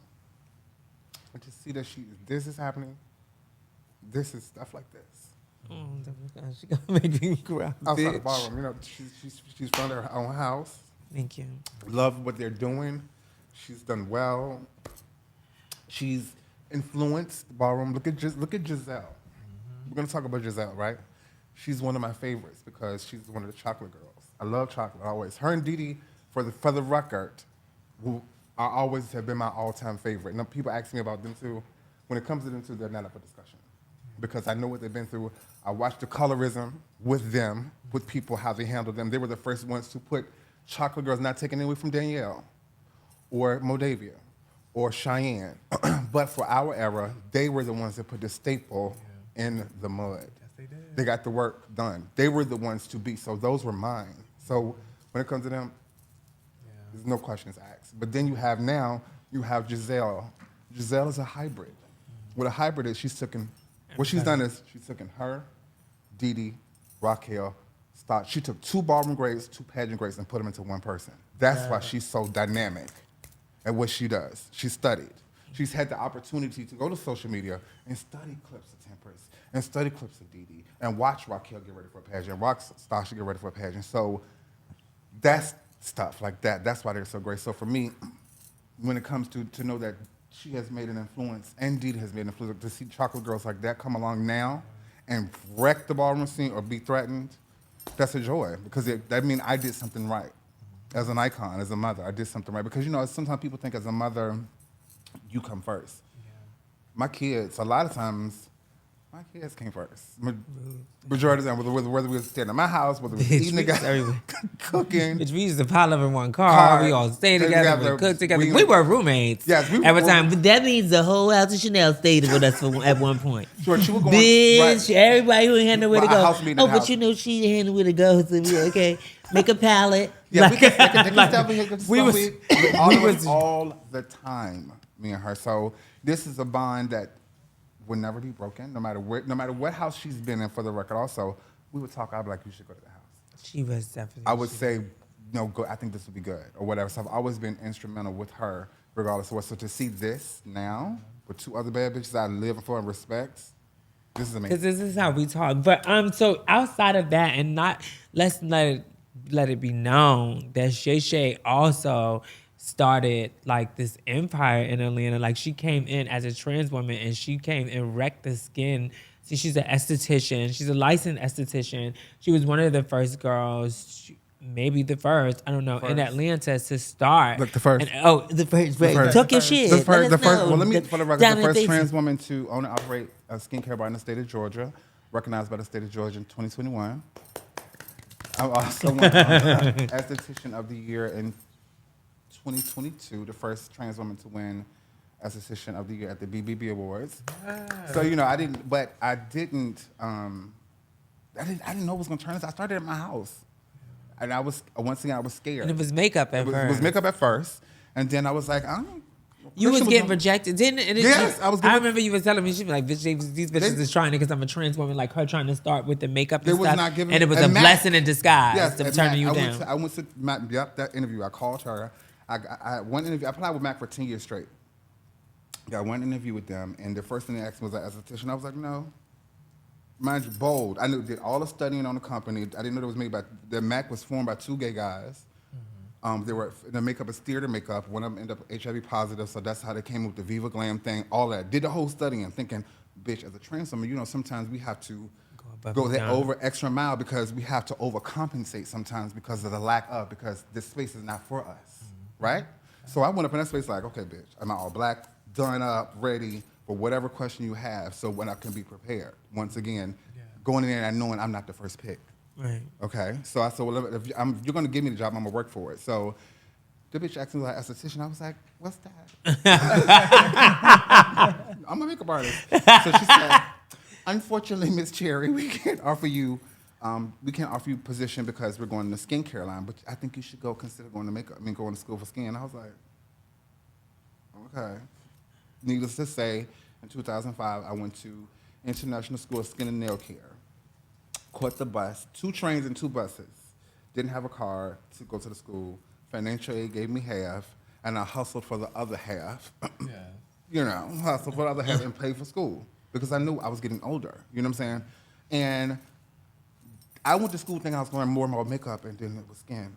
and to see that this is happening, this is stuff like this. Oh, gosh, she gonna make me cry. Outside the Bitch. ballroom, you know, she's from her own house. Thank you. Love what they're doing. She's done well. She's influenced the ballroom. Look at Giselle. We're gonna talk about Giselle, right? She's one of my favorites because she's one of the chocolate girls. I love chocolate always. Her and Dee for the record, who I always have been my all-time favorite. Now people ask me about them too. When it comes to them two, they're not up for discussion because I know what they've been through. I watched the colorism with them, with people, how they handled them. They were the first ones to put chocolate girls, not taking away from Danielle or Modavia or Cheyenne. But for our era, they were the ones that put the staple in the mud. Yes, they did. They got the work done. They were the ones to be. So those were mine. So when it comes to them, there's no questions asked. But then you have Giselle. Giselle is a hybrid. What a hybrid is, what she's done is she's taken her, Dee, Raquel, she took 2 ballroom grades, 2 pageant grades, and put them into one person. That's why she's so dynamic at what she does. She studied. She's had the opportunity to go to social media and study clips of Tempress and study clips of Dee and watch Raquel get ready for a pageant, watch Stasha get ready for a pageant. So that's stuff like that. That's why they're so great. So for me, when it comes to know that she has made an influence and Dee has made an influence, to see chocolate girls like that come along now and wreck the ballroom scene or be threatened, that's a joy because that means I did something right. As an icon, as a mother, I did something right. Because, you know, sometimes people think as a mother, you come first. Yeah. My kids, a lot of times, my kids came first. Majority of the time, whether we were staying at my house, whether we were eating together, cooking. Bitch, we used to pile up in one car. We all stay together. We cook together. We were roommates. Yes, every time. But that means the whole house of Chanel stayed with us at one point. Sure, she was going, Bitch, right. everybody who had nowhere to Well, go. our house meeting Oh, but house. you know she had nowhere to go. So we okay. Make a pallet. Yeah, we can step in here. we was all the time, me and her. So this is a bond that would never be broken, no matter what house she's been in. For the record, also, we would talk. I'd be like, you should go to the house. She was definitely. I would say, no, go. I think this would be good, or whatever. So I've always been instrumental with her, regardless of what. So to see this now with 2 other bad bitches I live for and respect, this is amazing. Because this is how we talk. But so outside of that, and not let's let it be known that Shay Shay also started like this empire in Atlanta. Like she came in as a trans woman and she came and wrecked the skin. See, she's an esthetician. She's a licensed esthetician. She was one of the first girls. maybe the first, I don't know, in First. Atlanta to start. Look, the first. And, The first, right? first. Talk your shit. The first, Let us know. well, let me, for the record, Down the in first Daisy. trans woman to own and operate a skincare bar in the state of Georgia, recognized by the state of Georgia in 2021. I also won Esthetician of the Year in 2022, the first trans woman to win Esthetician of the Year at the BBB Awards. So, you know, I didn't know it was going to turn this. I started at my house. And I was, once again, I was scared. And it was makeup at It first. was makeup at first. And then I was like, I don't You was Christian getting gonna- rejected, didn't it? Yes, I was I getting- remember you was telling me, she was like, "Bitch, these bitches is trying it because I'm a trans woman, like her trying to start with the makeup They and was stuff. not giving and it was and a Matt- blessing in disguise Yes, of and turning Matt, you down. I went to Matt, yep, that interview. I called her. I one interview. I applied with Mac for 10 years straight. Got one interview with them, and the first thing they asked me was like, esthetician. I was like, no. Mind you, bold. I knew did all the studying on the company. I didn't know it was made by the Mac was formed by two gay guys. They were the makeup is theater makeup. One of them ended up HIV positive, so that's how they came up with the Viva Glam thing. All that did the whole studying, thinking, bitch, as a trans woman, you know, sometimes we have to above go and that beyond. over extra mile because we have to overcompensate sometimes because of the lack of because this space is not for us, right? So I went up in that space like, okay, bitch, I'm all black, done up, ready for whatever question you have, so when I can be prepared. Once again, going in there and knowing I'm not the first pick. Right. Okay, so I said, well, if you're going to give me the job, I'm going to work for it. So the bitch asked me like esthetician. I was like, what's that? I'm a makeup artist. So she said, unfortunately, Miss Cherry, we can't offer you position because we're going to the skincare line, but I think you should consider going to makeup. Going to school for skin. I was like, okay. Needless to say, in 2005, I went to International School of Skin and Nail Care. Caught the bus, 2 trains and 2 buses. Didn't have a car to go to the school. Financial aid gave me half, and I hustled for the other half. You know, hustled for the other half and paid for school because I knew I was getting older. You know what I'm saying? And I went to school thinking I was learning more about makeup, and then it was skin.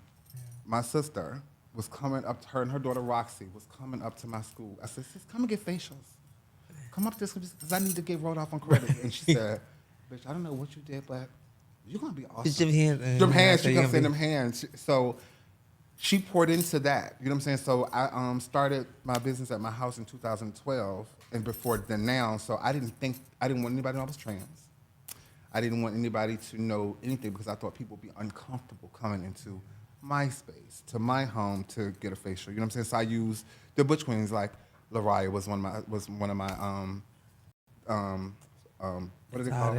My sister was coming up to her, and her daughter Roxy was coming up to my school. I said, sis, come and get facials. Come up to this because I need to get rolled off on credit. And she said, bitch, I don't know what you did, but you're going to be awesome. Just them hands. Them hands, she kept saying them hands. So she poured into that. You know what I'm saying? So I started my business at my house in 2012, and before then now, so I didn't want anybody to know I was trans. I didn't want anybody to know anything because I thought people would be uncomfortable coming into my space, to my home to get a facial. You know what I'm saying? So I used the Butch Queens, like Lariah was one of my what is it called?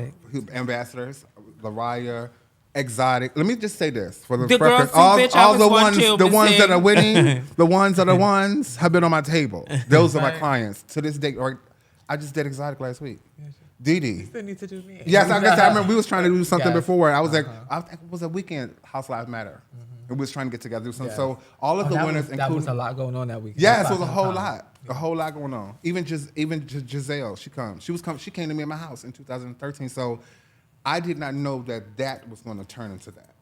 Ambassadors. Lariah, Exotic. Let me just say this for the girls record. too, bitch, I All was the one ones, too, the Miss ones C. that are winning, the ones that are ones have been on my table. Those are my clients to this day. Or I just did Exotic last week. Dee. Still need to do me. Yes, I guess I remember we was trying to do something Yes. before. I was like, it was a weekend. House Lives Matter. And we was trying to get together, do something. Yes. So all of the winners, that was including a lot going on that weekend. yes, it That's was a why whole sometimes- lot, a whole lot going on. Even Giselle, she came to me at my house in 2013. So I did not know that was going to turn into that.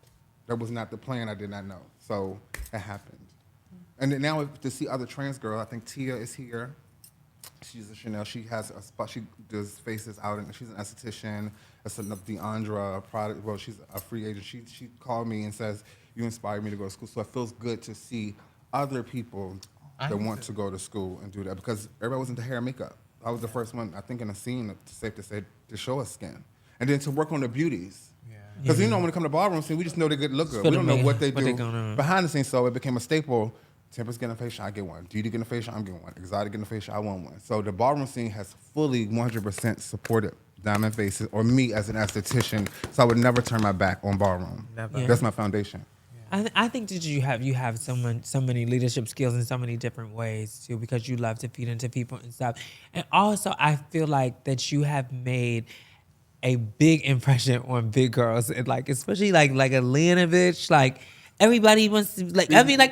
That was not the plan. I did not know. So it happened. And then now to see other trans girls, I think Tia is here. She's a Chanel. She has a spot. She does faces out, and she's an esthetician. That's another Deandra product. Well, she's a free agent. She called me and says, "You inspired me to go to school." So it feels good to see other people that want to go to school and do that because everybody was into hair and makeup. I was the first one, I think, in the scene, safe to say, to show us skin, and then to work on the beauties. Because you know, when it comes to ballroom scene, we just know they look good. We don't know what they do behind the scenes. So it became a staple. Tempress getting a facial, I get one. Dee getting a facial, I'm getting one. Exotic getting a facial, I want one. So the ballroom scene has fully 100% supported Diamond Faces or me as an esthetician. So I would never turn my back on ballroom. Never. Yeah. That's my foundation. I think that you have so many leadership skills in so many different ways too, because you love to feed into people and stuff. And also, I feel like that you have made a big impression on big girls, and like especially like Atlanta, bitch. Like everybody wants to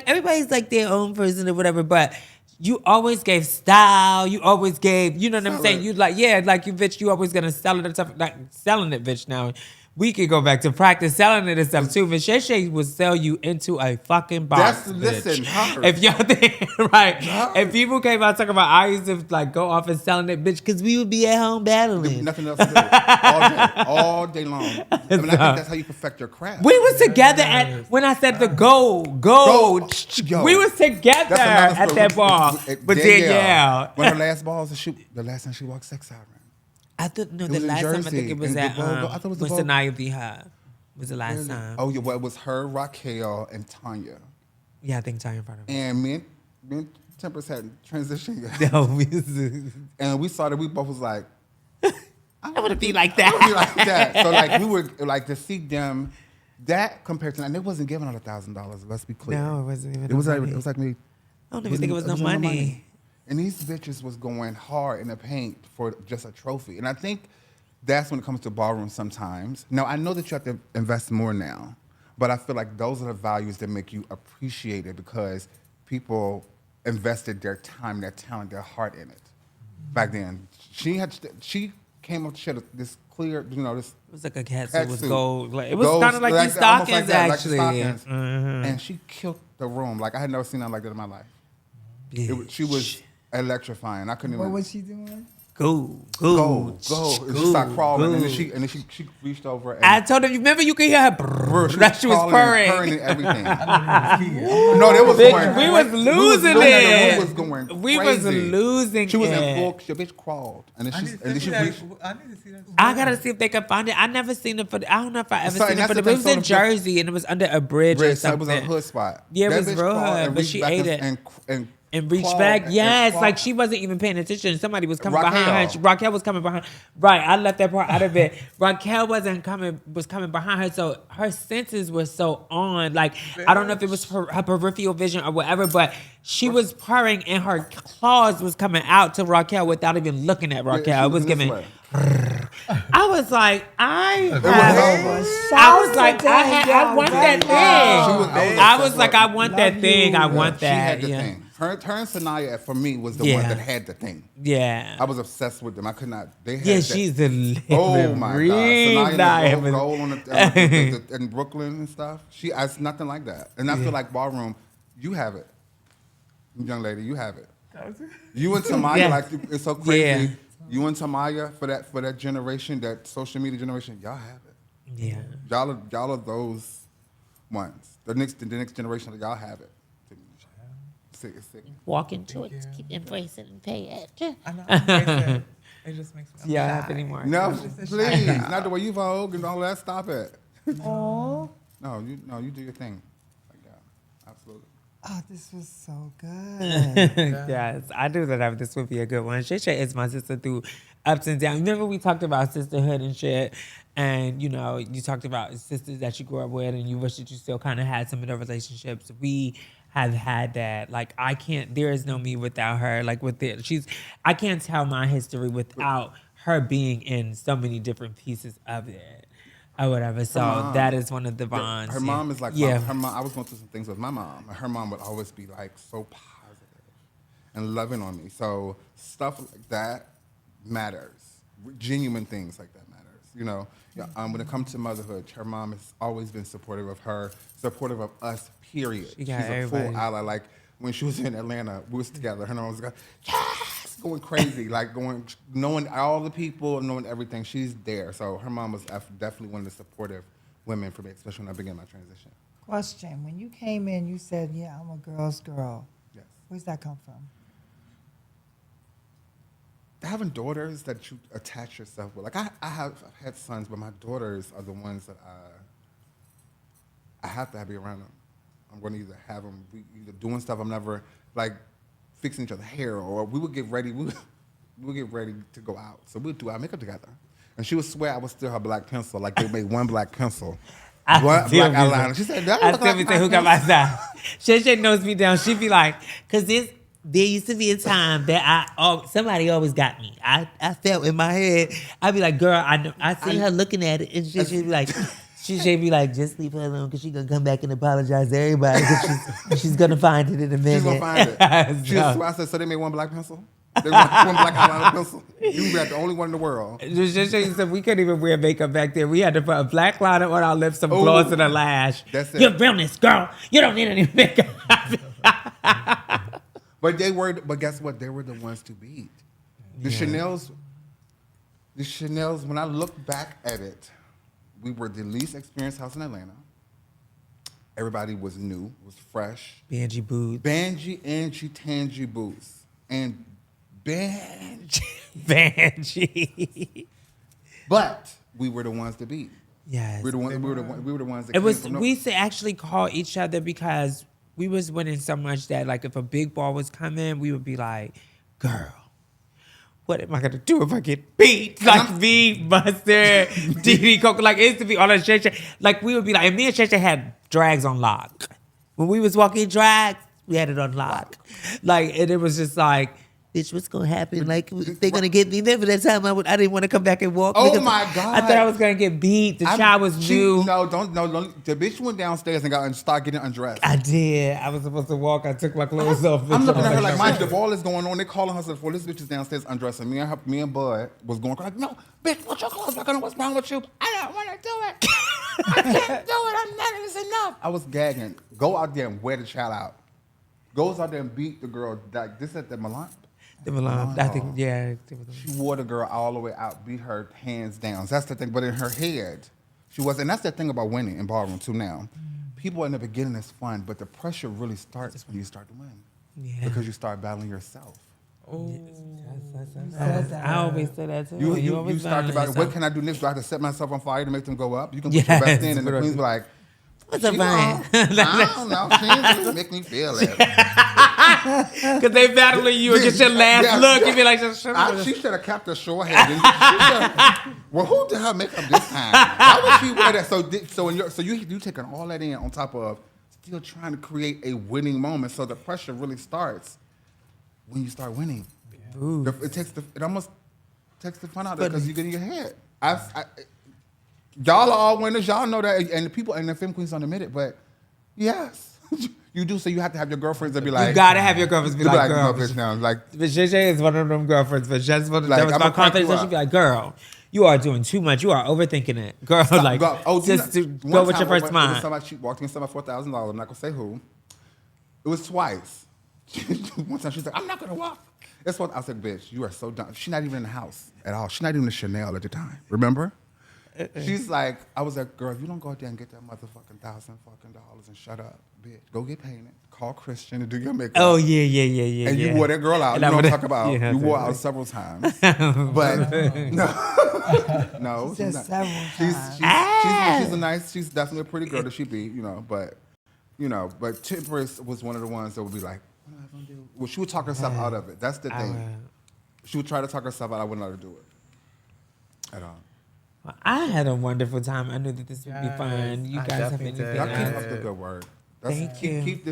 everybody's like their own person or whatever, but you always gave style. You always gave, you know what I'm saying? You like, yeah, like you bitch, you always gonna sell it and stuff, like selling it, bitch now. we could go back to practice selling it and stuff too. Miss Shay Shay would sell you into a fucking box. Listen, her. If y'all think right, if people came out talking about I used to like go off and selling it, bitch, because we would be at home battling. Nothing else to do. All day long. I think that's how you perfect your craft. We was together at when I said the gold. Yo, We was together at that ball. But then When her last ball was the last time she walked sex siren. I thought no, It the was in last time I Jersey, think it was in at the Vogue. I thought it was the was Vogue. Tabytha. Was the last time? Oh yeah, well it was her, Raquel, and Tanya. Yeah, I think Tanya in front of me. And me and Tempress had transitioned. No, we was- And we saw that we both was like, I want to be like I wanna be that. like that. So like we were like to see them that compared to, and it wasn't giving out $1,000. Let's be clear. No, it wasn't even. It was no like money. it was like me. I don't even think it was no money. And these bitches was going hard in the paint for just a trophy. And I think that's when it comes to ballroom sometimes. Now, I know that you have to invest more now, but I feel like those are the values that make you appreciate it because people invested their time, their talent, their heart in it. Back then, she came up, she had this clear, this It was like a cat suit. It was suit. gold. Like, it was Gold, kind of like these almost stockings, like that, like the actually. stockings. Mhm. And she killed the room. Like I had never seen nothing like that in my life. She was electrifying. I couldn't What even. was she doing? Go. Go. And she started crawling, and then she reached over. And I told her, you remember you could hear her. She was crawling and purring. and everything. No, there was Bitch, going. we was losing it. We was going We was crazy. losing She was it. in full. The bitch crawled, and then she reached. I need to see that. I gotta see if they can find it. I never seen it for. I don't know if I ever So, seen and it for. that's It the was thing, in so the- Jersey and it was under a bridge or Rich, so it something. was a hood spot. Yeah, it That was bitch real crawled hood, and but reached she back ate it. And reached clawed back, and yes, clawed. like she wasn't even paying attention. Somebody was coming Raquel. behind her. Raquel was coming behind. Right, I left that part out of it. Raquel was coming behind her, so her senses were so on. Like I don't know if it was her peripheral vision or whatever, but she was purring and her claws was coming out to Raquel without even looking at Raquel. It was giving. I was like, I want that thing. I was like, I want that thing. I want She had that. the Yeah. thing. Her and Sanaya, for me, was the one that had the thing. Yeah. I was obsessed with them. I could not. They had Yeah, that. she's the living Oh my God! Sanaya dream. gold on the, in Brooklyn and stuff. It's nothing like that. And I feel like ballroom, you have it, young lady. You have it. You and Tamaya, Yeah. like it's so crazy. Yeah. You and Tamaya for that generation, that social media generation, y'all have it. Yeah. Y'all are those ones. The next generation, y'all have it. Sick. Walk into it, keep embracing and pay it. I know. It just makes me. Yeah, have anymore. No, just a please, shot. not the way you Vogue and all that. Stop it. No, you do your thing. Like that. Absolutely. Oh, this was so good. Yes, I knew that this would be a good one. Shay Shay is my sister through ups and downs. Remember we talked about sisterhood and shit, and you talked about sisters that you grew up with, and you wish that you still kind of had some of the relationships. We have had that. Like there is no me without her. Like I can't tell my history without her being in so many different pieces of it. Or whatever. So that is one of the bonds. Her mom is like, yeah. her mom. I was going through some things with my mom. Her mom would always be like so positive and loving on me. So stuff like that matters. Genuine things like that matters. When it comes to motherhood, her mom has always been supportive of her, supportive of us. Period. She got She's a everybody. full ally. Like when she was in Atlanta, we was together. Her mom was like, yes, going crazy, like knowing all the people, knowing everything. She's there. So her mom was definitely one of the supportive women for me, especially when I began my transition. Question: when you came in, you said, "Yeah, I'm a girl's girl." Yes. Where's that come from? Having daughters that you attach yourself with. Like I've had sons, but my daughters are the ones that I have to be around them. I'm going to either have them either doing stuff. I'm never like fixing each other's hair, or we would get ready. We would get ready to go out, so we'd do our makeup together. And she would swear I was still her black pencil. Like they made one black pencil, one black eyeliner. She said, I still be saying, who got my side? Shay knows me down. She be like, because there used to be a time that somebody always got me. I felt in my head. I'd be like, girl, I see her looking at it, and she'd be like, she'd be like, just leave her alone, because she's going to come back and apologize to everybody, because she's going to find it in a minute. She's gonna find it. I said, so they made one black pencil. They want one black eyeliner pencil. You were the only one in the world. Just said we couldn't even wear makeup back then. We had to put a black liner on our lips, some gloss, and a lash. That's it. You're realness, girl. You don't need any makeup. But guess what? They were the ones to beat. The Chanel's, when I look back at it, we were the least experienced house in Atlanta. Everybody was new, was fresh. Banji boots. Banji, Angie, Tangy boots. And Banji. Banji. But we were the ones to beat. Yes. We were the ones that It came was. from We used to actually call each other because we was winning so much that, like, if a big ball was coming, we would be like, "Girl, what am I gonna do if I get beat?" Like me, Buster, DD, Coco, like it used to be all that shit. Like we would be like, and me and Shay had drags on lock. When we was walking drags, we had it on lock. Like, and it was just like, Bitch, what's gonna happen? Like they're gonna get me. Remember that time I didn't want to come back and walk. Oh because my God. I thought I was gonna get beat. The child was new. No, don't. The bitch went downstairs and started getting undressed. I did. I was supposed to walk. I took my clothes off. I'm looking at her like, mind the ball is going on. They calling her, well, this bitch is downstairs undressing. Me and Bud was going, like, no, bitch, put your clothes back on. What's wrong with you? I don't want to do it. I can't do it. I'm not. It's enough. I was gagging. Go out there and wear the child out. Goes out there and beat the girl. Like, this at the Milan. The Milan, I think, yeah. She wore the girl all the way out, beat her hands down. That's the thing. But in her head, she was, and that's the thing about winning in ballroom too now. People in the beginning is fun, but the pressure really starts when you start to win. Yeah. Because you start battling yourself. Oh, I always say that too. You start to battle, what can I do next? Do I have to set myself on fire to make them go up? You can put your best in, and the queens be like, What's up, Brian? I don't know. She ain't really make me feel it. Because they battling you and get your last look. You be like, she should have kept her short hair. Well, who did her makeup this time? Why would she wear that? So you taking all that in on top of still trying to create a winning moment. So the pressure really starts when you start winning. It almost takes the fun out of it because you get in your head. Y'all are all winners. Y'all know that, and the people and the Femme Queens don't admit it, but yes, you do. So you have to have your girlfriends that be like, you gotta have your girlfriends be like, girl. No, bitch, now, like, but JJ is one of them girlfriends. But just that was my confidence. So she'd be like, girl, you are doing too much. You are overthinking it, girl. Stop, like, go with your first mind. Somebody she walked in somebody $4,000. I'm not gonna say who. It was twice. One time she's like, I'm not gonna walk. That's what I said, bitch. You are so dumb. She's not even in the house at all. She's not even in Chanel at the time. Remember? She's like, I was like, girl, if you don't go out there and get that motherfucking $1,000 and shut up, bitch, go get painted. Call Christian to do your makeup. Oh yeah. And you wore that girl out. And you don't talk about. You wore out several times. But no, Just several she's a nice. She's definitely a pretty girl that she be. But Tempress was one of the ones that would be like, what am I gonna do? Well, she would talk herself out of it. That's the thing. She would try to talk herself out. I wouldn't let her do it at all. Well, I had a wonderful time. I knew that this would be fun. You guys have anything Y'all keep else? up the good work. Thank you. Keep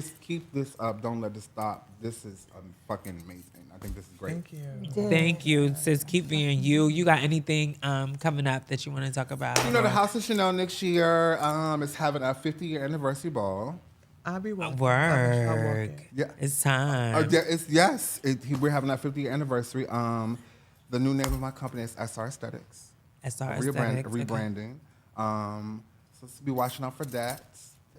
this up. Don't let this stop. This is fucking amazing. I think this is great. Thank you. Thank you, sis. Keep being you. You got anything coming up that you want to talk about? The House of Chanel next year is having a 50-year anniversary ball. I'll be walking. Work. Yeah. It's time. We're having our 50-year anniversary. The new name of my company is SR Aesthetics. SR Aesthetics. Rebranding. So be watching out for that.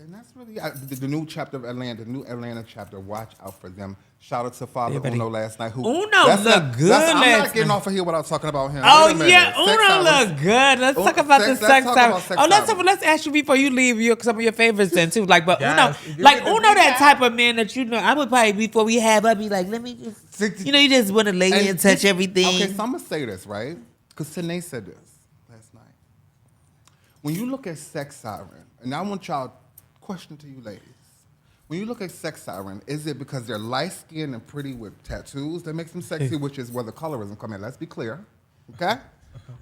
And that's really the new chapter of Atlanta, the new Atlanta chapter. Watch out for them. Shout out to Father Uno last night. Uno look good. I'm not getting off of here without talking about him. Oh yeah, Uno look good. Let's talk about the sex time. Let's ask you before you leave some of your favorites then too. Like, but Uno, that type of man that I would probably before we have, I'd be like, let me just, you just want to lay and touch everything. Okay, so I'm gonna say this right because Tanae said this last night. When you look at sex siren, and I want y'all question to you ladies. When you look at sex siren, is it because they're light-skinned and pretty with tattoos that makes them sexy, which is where the colorism come in? Let's be clear, okay?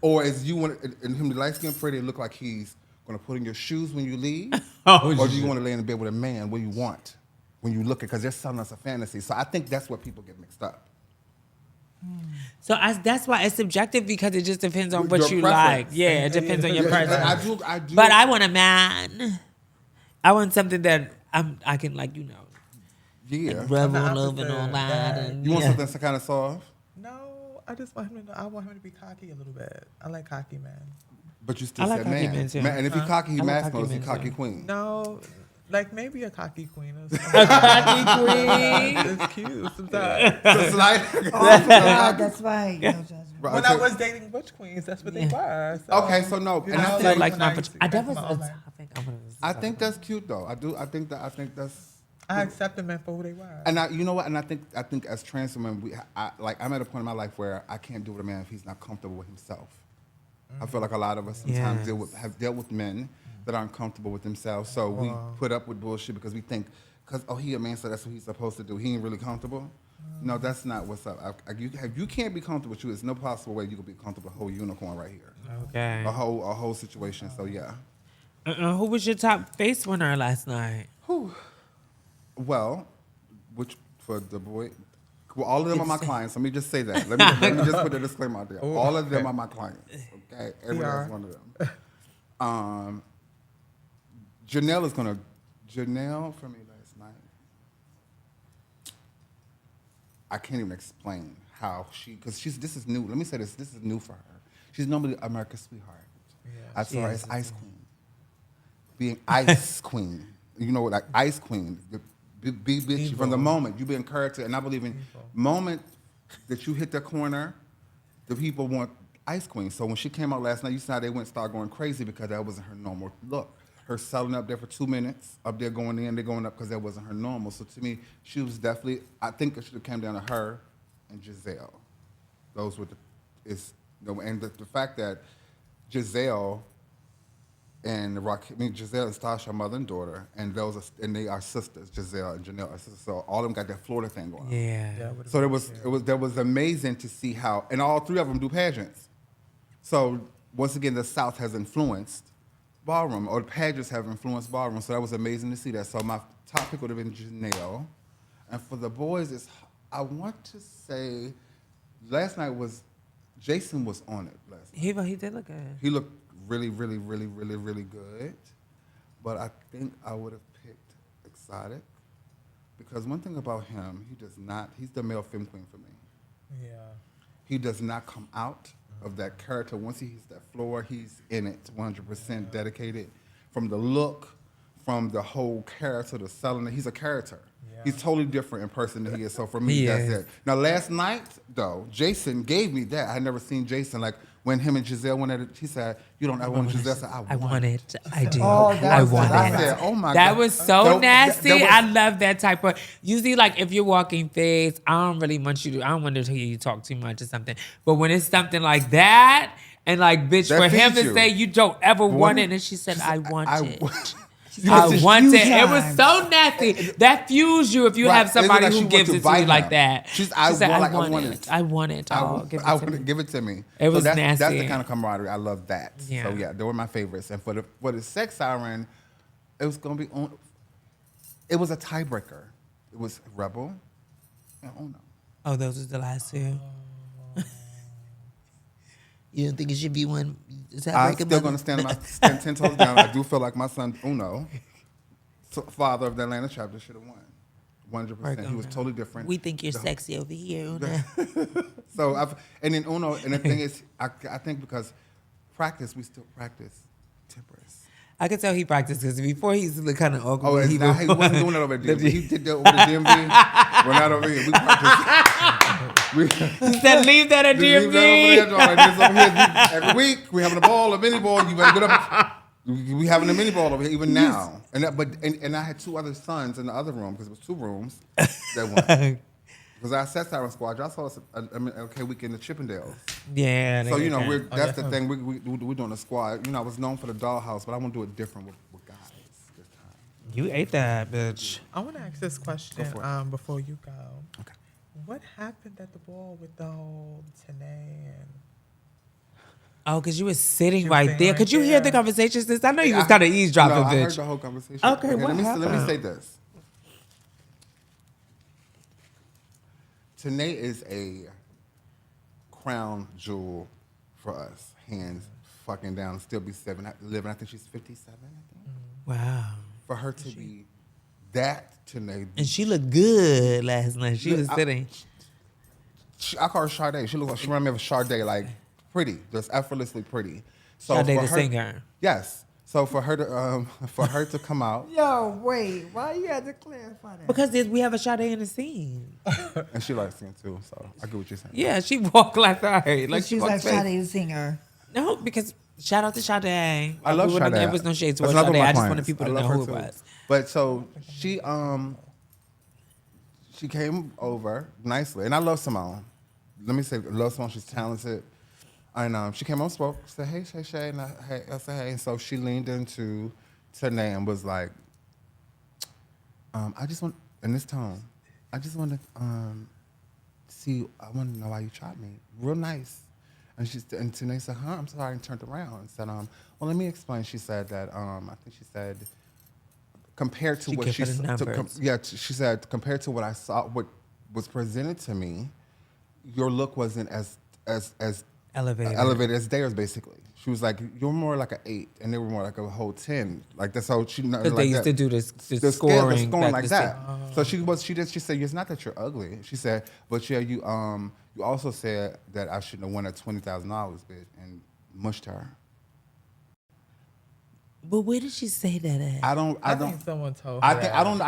Or is you want and him light-skinned pretty look like he's gonna put in your shoes when you leave? Or do you want to lay in bed with a man? What do you want when you look at? Because they're selling us a fantasy. So I think that's what people get mixed up. So that's why it's subjective because it just depends on what Your you preference. like. Yeah, it depends on your preference. I do. But I want a man. I want something that I can Yeah. rub all over and all that. And, You want something that's kind of soft? I just want him to know. I want him to be cocky a little bit. I like cocky men. But you still I like said cocky man. men, too. And if he cocky, he I like masculine. cocky Is he men, cocky too. queen? No, like maybe a cocky queen or A something. cocky queen. It's cute sometimes. Just like Oh, God, that's right. No judgment. Right, When so- I was dating butch queens, that's what they were. So, Okay, so no, you and I know, feel So like like not, nice. that was Come a on, man. topic I wanted to I talk think about. that's cute though. I do. I think that's. I accept the men for who they were. And you know what? And I think as trans women, I'm at a point in my life where I can't deal with a man if he's not comfortable with himself. I feel like a lot of us sometimes Yes. have dealt with men that aren't comfortable with themselves. So we put up with bullshit because we think, he a man, so that's what he's supposed to do. He ain't really comfortable. No, that's not what's up. If you can't be comfortable with you, there's no possible way you can be comfortable with a whole unicorn right here. Okay. A whole situation. So yeah. Who was your top face winner last night? Well, which for the boy, well, all of them are my clients. Let me just say that. Let me just put a disclaimer out there. All of them are my clients. Okay, every last one of them. Janelle for me last night. I can't even explain how because this is new. Let me say this. This is new for her. She's normally America's sweetheart. I saw her as Ice Queen. Being Ice Queen. You know, like Ice Queen. Be bitchy from the moment you be encouraged to, and I believe in moment that you hit the corner, the people want Ice Queen. So when she came out last night, you saw they went start going crazy because that wasn't her normal look. Her selling up there for 2 minutes, up there going in, they're going up because that wasn't her normal. So to me, she was definitely. I think it should have came down to her and Giselle. Those were and the fact that Giselle and Giselle and Stasha are mother and daughter, and they are sisters. Giselle and Janelle are sisters. So all of them got that Florida thing going on. Yeah. So that was amazing to see how, and all three of them do pageants. So once again, the South has influenced ballroom, or the pageants have influenced ballroom. So that was amazing to see that. So my top pick would have been Janelle, and for the boys, I want to say, last night was Jason was on it last night. He did look good. He looked really, really, really, really, really good. But I think I would have picked Exotic because one thing about him, he's the male femme queen for me. Yeah. He does not come out of that character. Once he hits that floor, he's in it 100% dedicated. From the look, from the whole character, the selling, he's a character. Yeah. He's totally different in person than he is. So for me, that's it. Now, last night, though, Jason gave me that. I had never seen Jason. Like, when him and Giselle went at it, he said, "You don't ever want Giselle." I said, I want it. I do. Oh, I want I it. said, "Oh my God." That was so nasty. that was- I love that type of. Usually, like if you're walking face, I don't really want you to. I don't want to hear you talk too much or something. But when it's something like that, and like, bitch, That for him feeds to you. say you don't ever When- want it, and she said, "I want it." I I want it. few It was times. so nasty. That fuels you if you Right. have somebody It's like she who wants gives to it to bite you like him. that. She She said, said, I I want want it. it. I want it. Oh, give it I to would me. give it to me. It was that's nasty. the kind of camaraderie. I love that. Yeah. So yeah, they were my favorites. And for the sex siren, it was gonna be on. It was a tiebreaker. It was Rebel and Uno. Oh, those was the last two. You don't think it should be one? I'm still gonna stand 10 toes down. I do feel like my son Uno, father of the Atlanta chapter, should have won. 100%. He was totally different. We think you're sexy over here. Una. So and then Uno, and the thing is, I think because we still practice Tempress. I could tell he practiced because before he used to look kind of awkward. Oh, when he wasn't doing that over at DMV. He did that over the DMV. We're not over here. We practice. He said, leave that at Leave that DMV. over there, dog. This over here. Every week we having a ball, a mini ball. You better get up. We having a mini ball over here even now. And I had two other sons in the other room because it was two rooms that won. Because our set siren squad, y'all saw us. Okay, week in the Chippendales. Yeah. So you know, okay. that's the thing. We're doing a squad. You know, I was known for the dollhouse, but I want to do it different with guys this time. You ate that, bitch. I want to ask this question Go for it. before you go. Okay. What happened at the ball with the whole Tanae and Oh, because you were sitting was right sitting there. right Could you hear the there. conversation, sis? I know you was kind of eavesdropping, No, I heard bitch. the whole conversation. Okay, what let me happened? say this. Tanae is a crown jewel for us, hands fucking down, still be living. I think she's 57, I think. Wow. For her to be that Tanae. And she looked good last night. She was I- sitting. I call her Sade. She looks like she reminds me of Sade, like pretty, just effortlessly pretty. So Sade for the her, singer. Yes. So for her to come out, Yo, wait. Why you had to clarify that? Because we have a Sade in the scene. and she likes singing too, so I get what you're saying. Yeah, she walked like that. Like She's like walks fast. Sade the singer. No, because shout out to Sade. I love Sade. There was no shade That's towards another Sade. one of I my just wanted clients. people I to love know her who it too. was. But so she came over nicely, and I love Simone. Let me say, I love Simone. She's talented, and she came on, spoke, said, "Hey, Shay, Shay," and I said, "Hey." And so she leaned into Tanae and was like, "I just want," in this tone, "I just want to see. I want to know why you chopped me. Real nice." And Tanae said, "Huh?" I'm sorry, and turned around and said, "Well, let me explain." She said that I think she said, compared to She what gave she her the numbers. she said compared to what I saw, what was presented to me, your look wasn't as elevated as theirs. Basically, she was like, "You're more like an 8, and they were more like a whole 10." Like that's how she. Because they used to do this the scoring like that. Oh. So she said, "It's not that you're ugly." She said, "But yeah, you also said that I shouldn't have won at $20,000, bitch," and mushed her. But where did she say that at? I think someone told her. I don't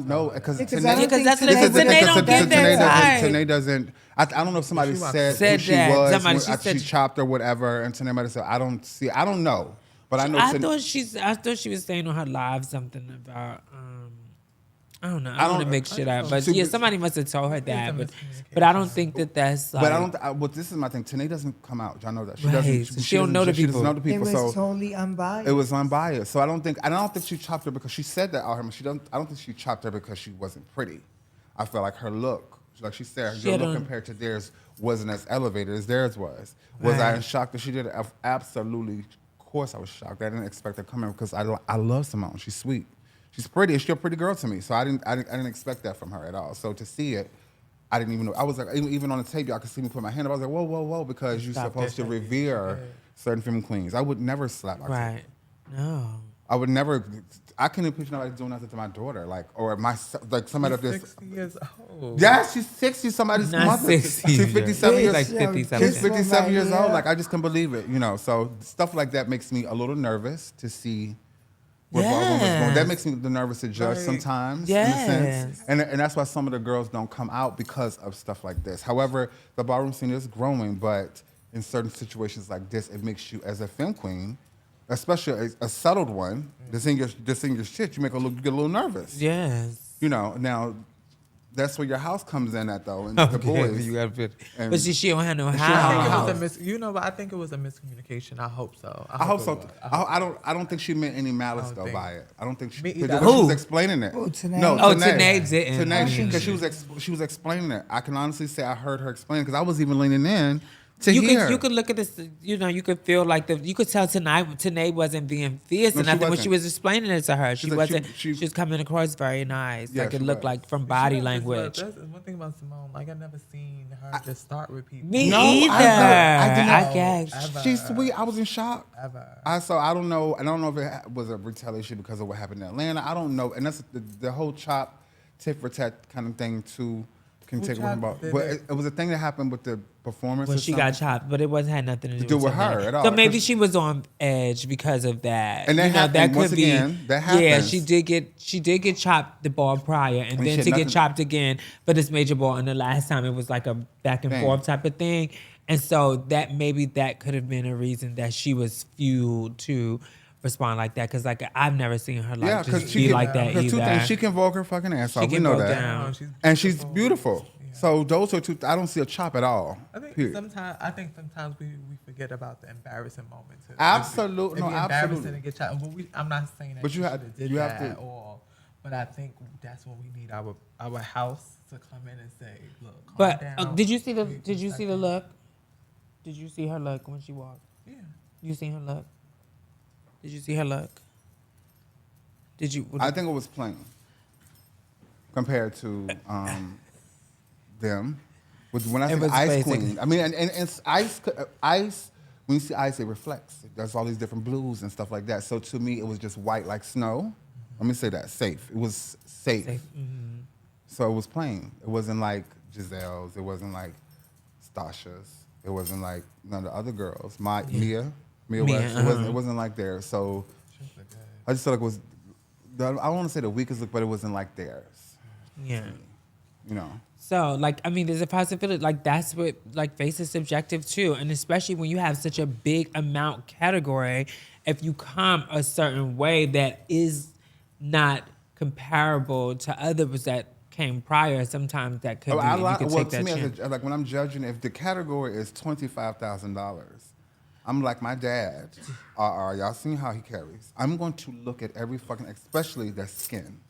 know because Because I don't think that's Tanae listen, they don't get that side. Tanae doesn't. I don't know if somebody said who she that. was. Somebody- when she said she chopped or whatever, and Tanae might have said, I don't know, but I know. I thought she was saying on her live something about I don't know. I don't want to make shit up, but yeah, somebody must have told her that. But I don't think that's like. But I don't. Well, this is my thing. Tanae doesn't come out. Y'all know that she Right. doesn't. She don't know the She doesn't know the it people. was So totally unbiased. it was unbiased. So I don't think she chopped her because she said that out her. I don't think she chopped her because she wasn't pretty. I felt like her look, like she said, her look compared to theirs wasn't as elevated as theirs was. Was I in shock that she did it? Absolutely. Of course I was shocked. I didn't expect her coming because I love Simone. She's sweet. She's pretty. She's a pretty girl to me. So I didn't expect that from her at all. So to see it, I didn't even know. I was like, even on the tape, y'all could see me put my hand up. I was like, whoa, whoa, whoa, because you're supposed to revere certain femme queens. I would never slap my Right. No. I would never. I couldn't even picture nobody doing nothing to my daughter, somebody of this. 60 years old. Yeah, she's 60. Somebody's Not mother. 60. She's 57 years. Like 57. She's 57 Right years here. old. Like I just couldn't believe it. So stuff like that makes me a little nervous to see where ballroom is going. That makes me nervous to judge sometimes, in a sense. And that's why some of the girls don't come out because of stuff like this. However, the ballroom scene is growing, but in certain situations like this, it makes you, as a femme queen, especially a settled one, this in your shit, you get a little nervous. Yes. Now that's where your house comes in at though, and the boys. You gotta fit. And- But she don't have no I house. think it was but I think it was a miscommunication. I hope so. I hope so. it was. I don't think she meant any malice don't though think- by it. I don't think she. Me Because either. she Who? was explaining it. Oh, Tanae. No, Oh, Tanae. Tanae didn't. Tanae, because she was explaining it. I can honestly say I heard her explain because I was even leaning in to hear. You could look at this, you could feel like you could tell Tanae wasn't being fierce No, or she nothing when wasn't. she was explaining it to her. She She's like, wasn't. she- She was coming across very nice. Yeah, Like it she looked was. like from body That's language. That's one thing about Simone. Like I never seen her just start with people. Me No, either. I did not. I guess. She's sweet. I was in shock. Ever. I don't know. I don't know if it was a retaliation because of what happened in Atlanta. I don't know. And that's the whole chop, tit for tat kind of thing too. Can Who take what chopped about. did But it? it was a thing that happened with the performance. When or she got something. chopped, but it wasn't had nothing to do with her Tanae. at all, So maybe 'cause- she was on edge because of that. And that happened, that could once be. again, that Yeah, happens. she did get chopped the ball prior, and And then she had to get nothing- chopped again. But it's major ball, and the last time it was like a back and Thing. forth type of thing. And so that could have been a reason that she was fueled to respond like that. Because like I've never seen her Yeah, like because just she be can, like that because two either. things. She can vogue her fucking ass off. We can know vogue that. down. And she's beautiful. So those are two. I don't see a chop at all. I think period. sometimes we forget about the embarrassing moments. Absolute- no, It'd be embarrassing absolutely. to get shot. But I'm not saying that But you you have- should have did you that have to- at all. But I think that's when we need our house to come in and say, look, calm But down. did you see the Wait did you a see the second. look? Did you see her look when she walked? Yeah. You seen her look? Did you see her look? Did you? I think it was plain compared to them. When I It say was Ice basic. Queen, I mean, and ice. When you see ice, it reflects. There's all these different blues and stuff like that. So to me, it was just white like snow. Let me say that safe. It was safe. Mm-hmm. So it was plain. It wasn't like Giselle's. It wasn't like Stasha's. It wasn't like none of the other girls. Mia West. It wasn't like theirs. So I just felt like it was. I don't want to say the weakest look, but it wasn't like theirs. Yeah. You know. So, like, I mean, there's a possibility, like, that's what, like, face is subjective, too. And especially when you have such a big amount category, if you come a certain way that is not comparable to others that came prior, sometimes that could be, you could take that chance. Like, when I'm judging, if the category is $25,000, I'm like my dad. Y'all seen how he carries? I'm going to look at every fucking, especially their skin.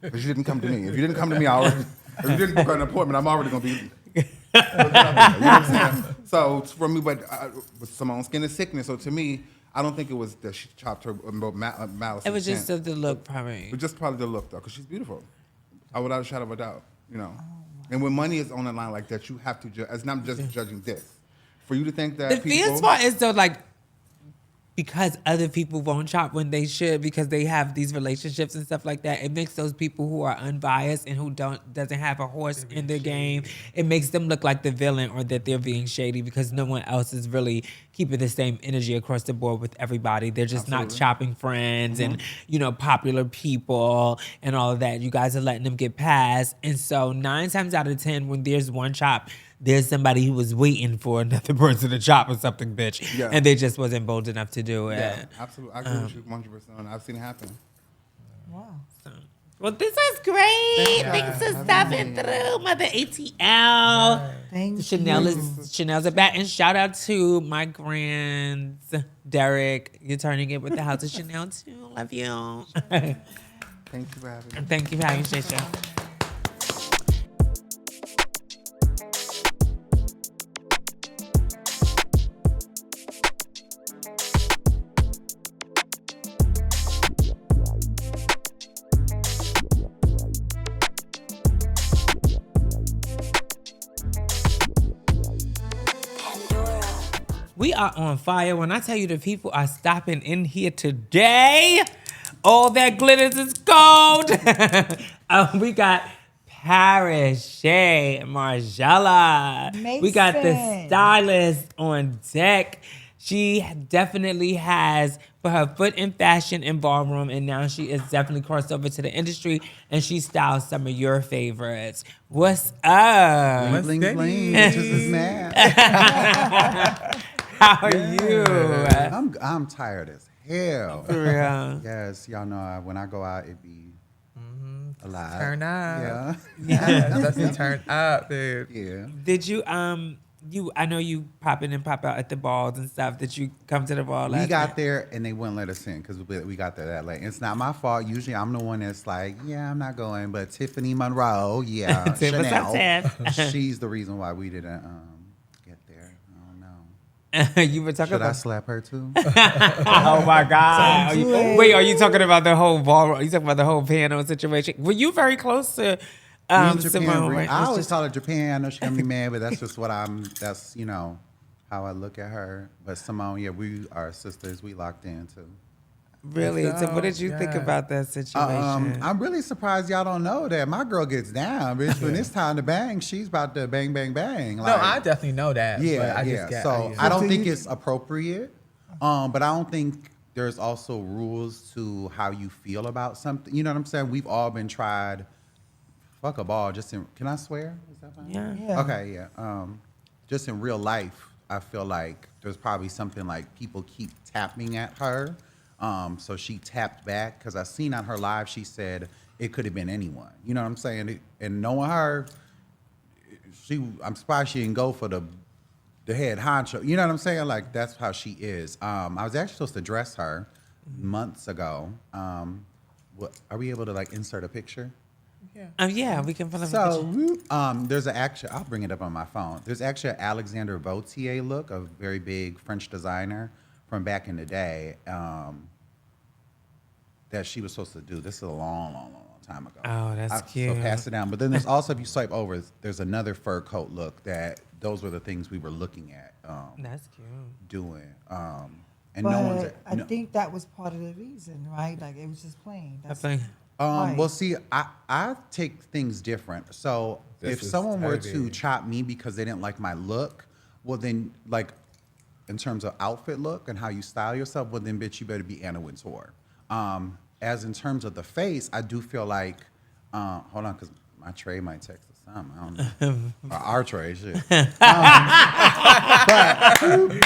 Because you didn't come to me. If you didn't come to me, if you didn't book an appointment, I'm already going to be. You know what I'm saying? So for me, but with Simone's skin is sickness. So to me, I don't think it was that she chopped her malice. It was just the look, probably. But just probably the look, though, because she's beautiful. Without a shadow of a doubt, you know. And when money is on the line like that, you have to judge. It's not just judging this. For you to think that the fierce part is though, like, because other people won't chop when they should, because they have these relationships and stuff like that, it makes those people who are unbiased and who doesn't have a horse in the game, it makes them look like the villain or that they're being shady because no one else is really keeping the same energy across the board with everybody. They're just not chopping friends and, you know, popular people and all of that. You guys are letting them get past. And so 9 times out of 10, when there's one chop, there's somebody who was waiting for another person to chop or something, bitch. Yeah. And they just wasn't bold enough to do it. Yeah, absolutely. I agree with you 100%. I've seen it happen. Wow. So, well, this is great. Thanks for stopping through, Mother ATL. Thank Chanel's a bat. And shout out to my grands, Derek. You're turning it with the house of Chanel, too. Love you. Thank you for having me. Thank you for having me, Shisha. We are on fire. When I tell you the people are stopping in here today, all that glitters is gold. We got Paris, Shay, Margella. Mason. We got the stylist on deck. She definitely has put her foot in fashion and ballroom, and now she is definitely crossed over to the industry, and she styles some of your favorites. What's up? Bling, bling, bling. Just as mad. How are you? I'm tired as hell. For real. Yes, y'all know when I go out, it be a lot. Turn up. Yeah. Let's turn up, dude. Yeah. Did you I know you pop in and pop out at the balls and stuff. Did you come to the ball last We got night? there and they wouldn't let us in because we got there that late. It's not my fault. Usually I'm the one that's like, yeah, I'm not going. But Tiffany Monroe, yeah, Chanel, she's the reason why we didn't get there. I don't know. You were talking Should I about. slap her too? Oh my God! Are you talking about the whole ball? Are you talking about the whole piano situation? Were you very close to Simone? Right? I always call her Japan. I know she's gonna be mad, but that's just what that's how I look at her. But Simone, yeah, we are sisters. We locked in too. Really? So what did you think about that situation? I'm really surprised y'all don't know that my girl gets down, bitch. When it's time to bang, she's about to bang, bang, bang. No, I definitely know that. Yeah, but I don't think it's appropriate, but I don't think there's also rules to how you feel about something. You know what I'm saying? We've all been tried. Fuck a ball. Can I swear? Is that fine? Yeah. Okay, yeah. Just in real life, I feel like there's probably something like people keep tapping at her. So she tapped back because I seen on her live, she said it could have been anyone. You know what I'm saying? And knowing her, I'm surprised she didn't go for the head honcho. You know what I'm saying? Like, that's how she is. I was actually supposed to dress her months ago. Are we able to like insert a picture? Yeah, we can. So, there's an actual. I'll bring it up on my phone. There's actually an Alexander Vautier look, a very big French designer from back in the day, that she was supposed to do. This is a long time ago. Oh, that's cute. So pass it down. But then there's also, if you swipe over, there's another fur coat look that those were the things we were looking at. That's cute. Doing. And but no one's. I think that was part of the reason, right? Like, it was just plain. I think. Well, see, I take things different. So This if is someone were heavy. to chop me because they didn't like my look, well then, like, in terms of outfit look and how you style yourself, well then, bitch, you better be Anna Wintour. As in terms of the face, I do feel like, hold on, because my tray might text us something. I don't know. Or our tray, shit. But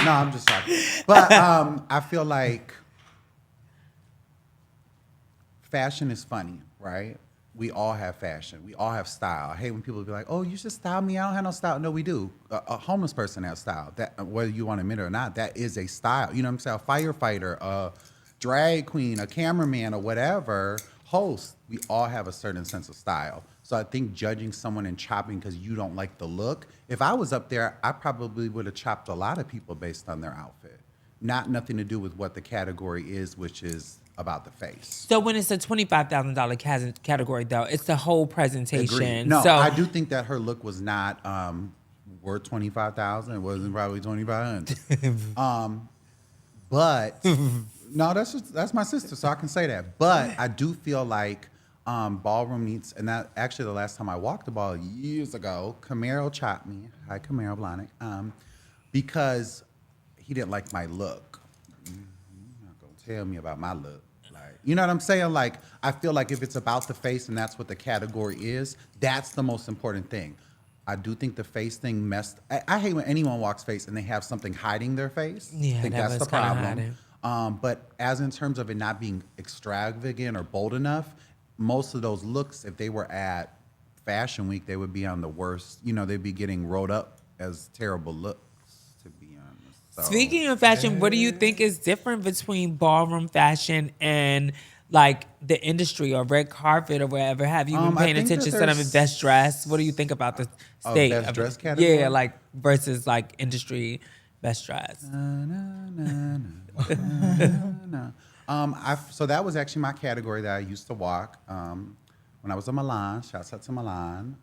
no, I'm just talking. But I feel like fashion is funny, right? We all have fashion. We all have style. I hate when people be like, "Oh, you should style me. I don't have no style." No, we do. A homeless person has style. That, whether you want to admit it or not, that is a style. You know what I'm saying? A firefighter, a drag queen, a cameraman, or whatever host. We all have a certain sense of style. So I think judging someone and chopping because you don't like the look. If I was up there, I probably would have chopped a lot of people based on their outfit. Nothing to do with what the category is, which is about the face. So when it's a $25,000 category, though, it's the whole presentation. Agreed. No, so I do think that her look was not worth 25,000. It wasn't probably 2,500. But no, that's my sister, so I can say that. But I do feel like ballroom needs, and that actually the last time I walked the ball years ago, Camaro chopped me. Hi, Camaro Blahnik. Because he didn't like my look. You're not gonna tell me about my look. Like, you know what I'm saying? Like, I feel like if it's about the face and that's what the category is, that's the most important thing. I do think the face thing messed. I hate when anyone walks face and they have something hiding their face. Yeah, I think that that's was the kinda problem. hiding. But as in terms of it not being extravagant or bold enough, most of those looks, if they were at Fashion Week, they would be on the worst. You know, they'd be getting rolled up as terrible looks, to be honest. So, speaking of fashion, what do you think is different between ballroom fashion and like the industry or red carpet or wherever? Have you been I paying think that attention to them in there's- best dress? What do you think about the Oh, state best of dress it? category? Yeah, like versus like industry best dress. So that was actually my category that I used to walk when I was in Milan. Shouts out to Milan,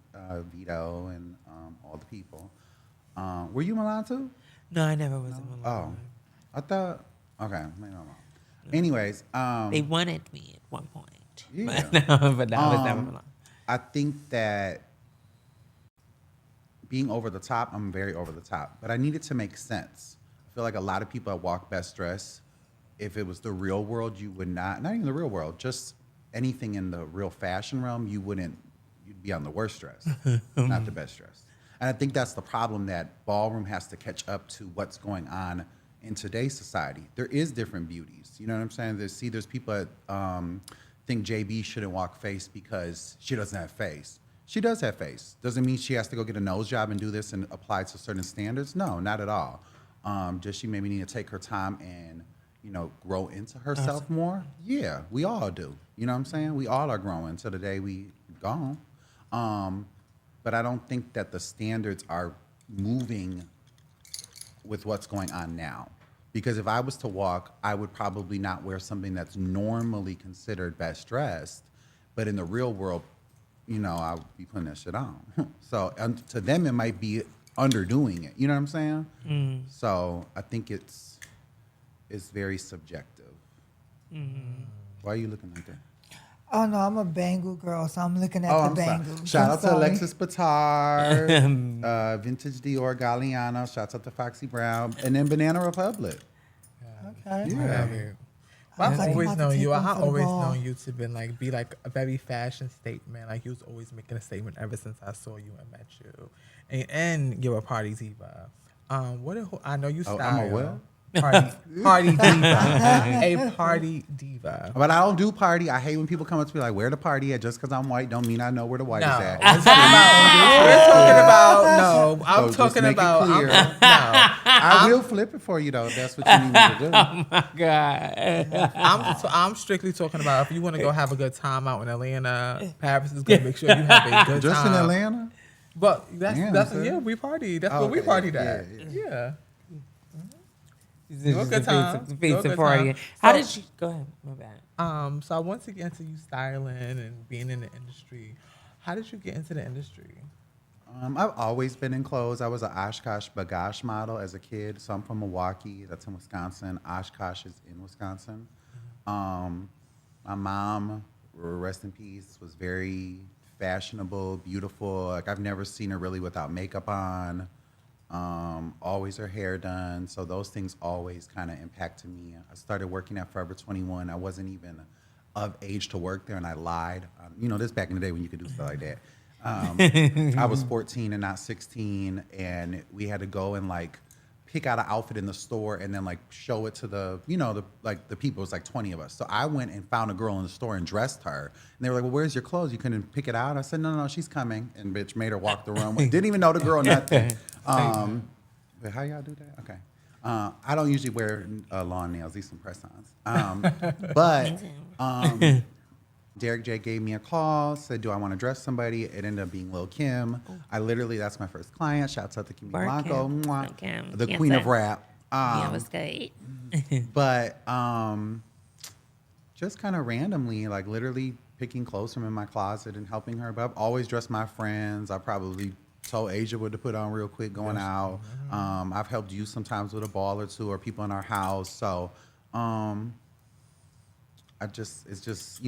Vito, and all the people. Were you Milan too? No, I never was in Oh, Milan. I thought. Okay, maybe I'm wrong. Anyways, They wanted me at one point. yeah. But no, I was never in Milan. I think that being over the top, I'm very over the top, but I need it to make sense. I feel like a lot of people that walk best dress, if it was the real world, you would not even the real world, just anything in the real fashion realm, you'd be on the worst dress, not the best dress. And I think that's the problem, that ballroom has to catch up to what's going on in today's society. There is different beauties. You know what I'm saying? There's people that think JB shouldn't walk face because she doesn't have face. She does have face. Doesn't mean she has to go get a nose job and do this and apply to certain standards. No, not at all. Just she maybe need to take her time and, you know, grow into herself more. Yeah, we all do. You know what I'm saying? We all are growing till the day we gone. But I don't think that the standards are moving with what's going on now. Because if I was to walk, I would probably not wear something that's normally considered best dressed. But in the real world, you know, I would be putting that shit on. So to them, it might be underdoing it. You know what I'm saying? So I think it's very subjective. Why are you looking like that? Oh no, I'm a bangle girl, so I'm looking at Oh, the I'm sorry. bangles. Shout I'm out to sorry. Alexis Pitard, Vintage Dior Galliano. Shouts out to Foxy Brown, and then Banana Republic. Okay. Yeah. I've It's like I'm always about to known take you. one I for the always ball. known you to be like a very fashion statement. Like you was always making a statement ever since I saw you and met you. And you're a party diva. I know you Oh, style. I'm a what? Party diva. A party diva. But I don't do party. I hate when people come up to me like, "Where the party at?" Just because I'm white, don't mean I know where the white No, is we're at. talking about. No, I'm just talking make it about. clear. No, I will flip it for you though. If that's what you need me to do. God. I'm strictly talking about if you want to go have a good time out in Atlanta. Paris is gonna make sure you have a good Just time. in Atlanta. But that's sir. yeah, we party. That's Oh, what we okay, partied yeah, at. yeah. Yeah. It's Go just good a time. pizza- Go pizza good party. time. How So- did you go ahead? My bad. So I want to get into you styling and being in the industry. How did you get into the industry? I've always been in clothes. I was an Oshkosh Bagash model as a kid. So I'm from Milwaukee. That's in Wisconsin. Oshkosh is in Wisconsin. My mom rest in peace, was very fashionable, beautiful. Like I've never seen her really without makeup on. Always her hair done. So those things always kind of impacted me. I started working at Forever 21. I wasn't even of age to work there, and I lied. This back in the day when you could do stuff like that. I was 14 and not 16, and we had to go and like pick out an outfit in the store and then like show it to the people. It was like 20 of us. So I went and found a girl in the store and dressed her. And they were like, well, where's your clothes? You couldn't pick it out? I said, no, she's coming. And bitch made her walk the runway. Didn't even know the girl, nothing. But how y'all do that? Okay. I don't usually wear lawn nails. These some press-ons. But Derek J gave me a call, said, do I want to dress somebody? It ended up being Lil' Kim. That's my first client. Shouts out to Kim Blanco, the queen of rap. Yeah, was good. But just kind of randomly, like literally picking clothes from in my closet and helping her. But I've always dressed my friends. I probably told Asia what to put on real quick going out. I've helped you sometimes with a ball or two or people in our house. So it's just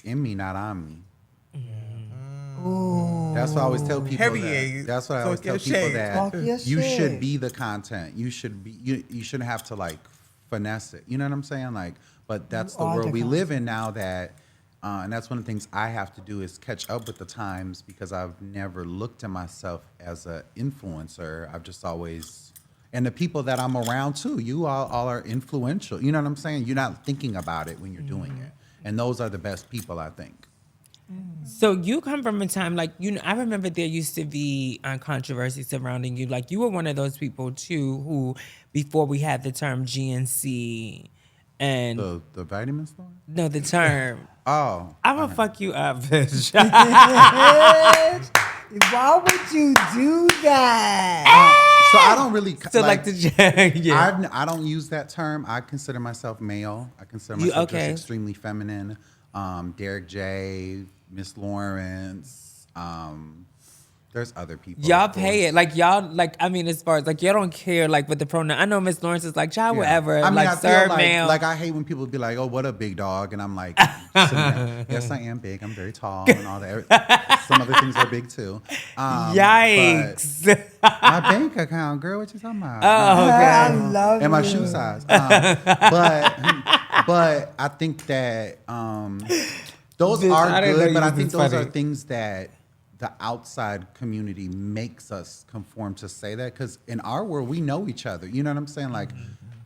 in me, not on me. Ooh. That's what I always tell people. Heavy. That's what I always tell people Talk your that you shit. should be the content. You shouldn't have to like finesse it. You know what I'm saying? Like, but that's the are world the we live in content. now. That, and that's one of the things I have to do is catch up with the times because I've never looked at myself as an influencer. I've just always, and the people that I'm around too. You all are influential. You know what I'm saying? You're not thinking about it when you're doing it, and those are the best people, I think. So you come from a time I remember there used to be controversy surrounding you. Like you were one of those people too who, before we had the term GNC, and The vitamin store? no, the term. Oh, I'm gonna fuck you up, bitch. Why would you do that? so I don't really So yeah. I don't use that term. I consider myself male. I consider You- myself okay. just extremely feminine. Derek J, Miss Lawrence. There's other people. Y'all of pay course. it as far as y'all don't care with the pronoun. I know Miss Lawrence is like child, Yeah. whatever. I mean, I feel sir, like, ma'am. I hate when people be like, "Oh, what a big dog," and I'm like, sitting there, "Yes, I am big. I'm very tall and all that." Some other things are big too. Yikes! but my bank account, girl, what you talking about? Oh, I okay. love And my you. shoe size. But I think that those Bitch, I are didn't know good, you but I was think this those funny. are things that the outside community makes us conform to say that, because in our world, we know each other. You know what I'm saying? Like,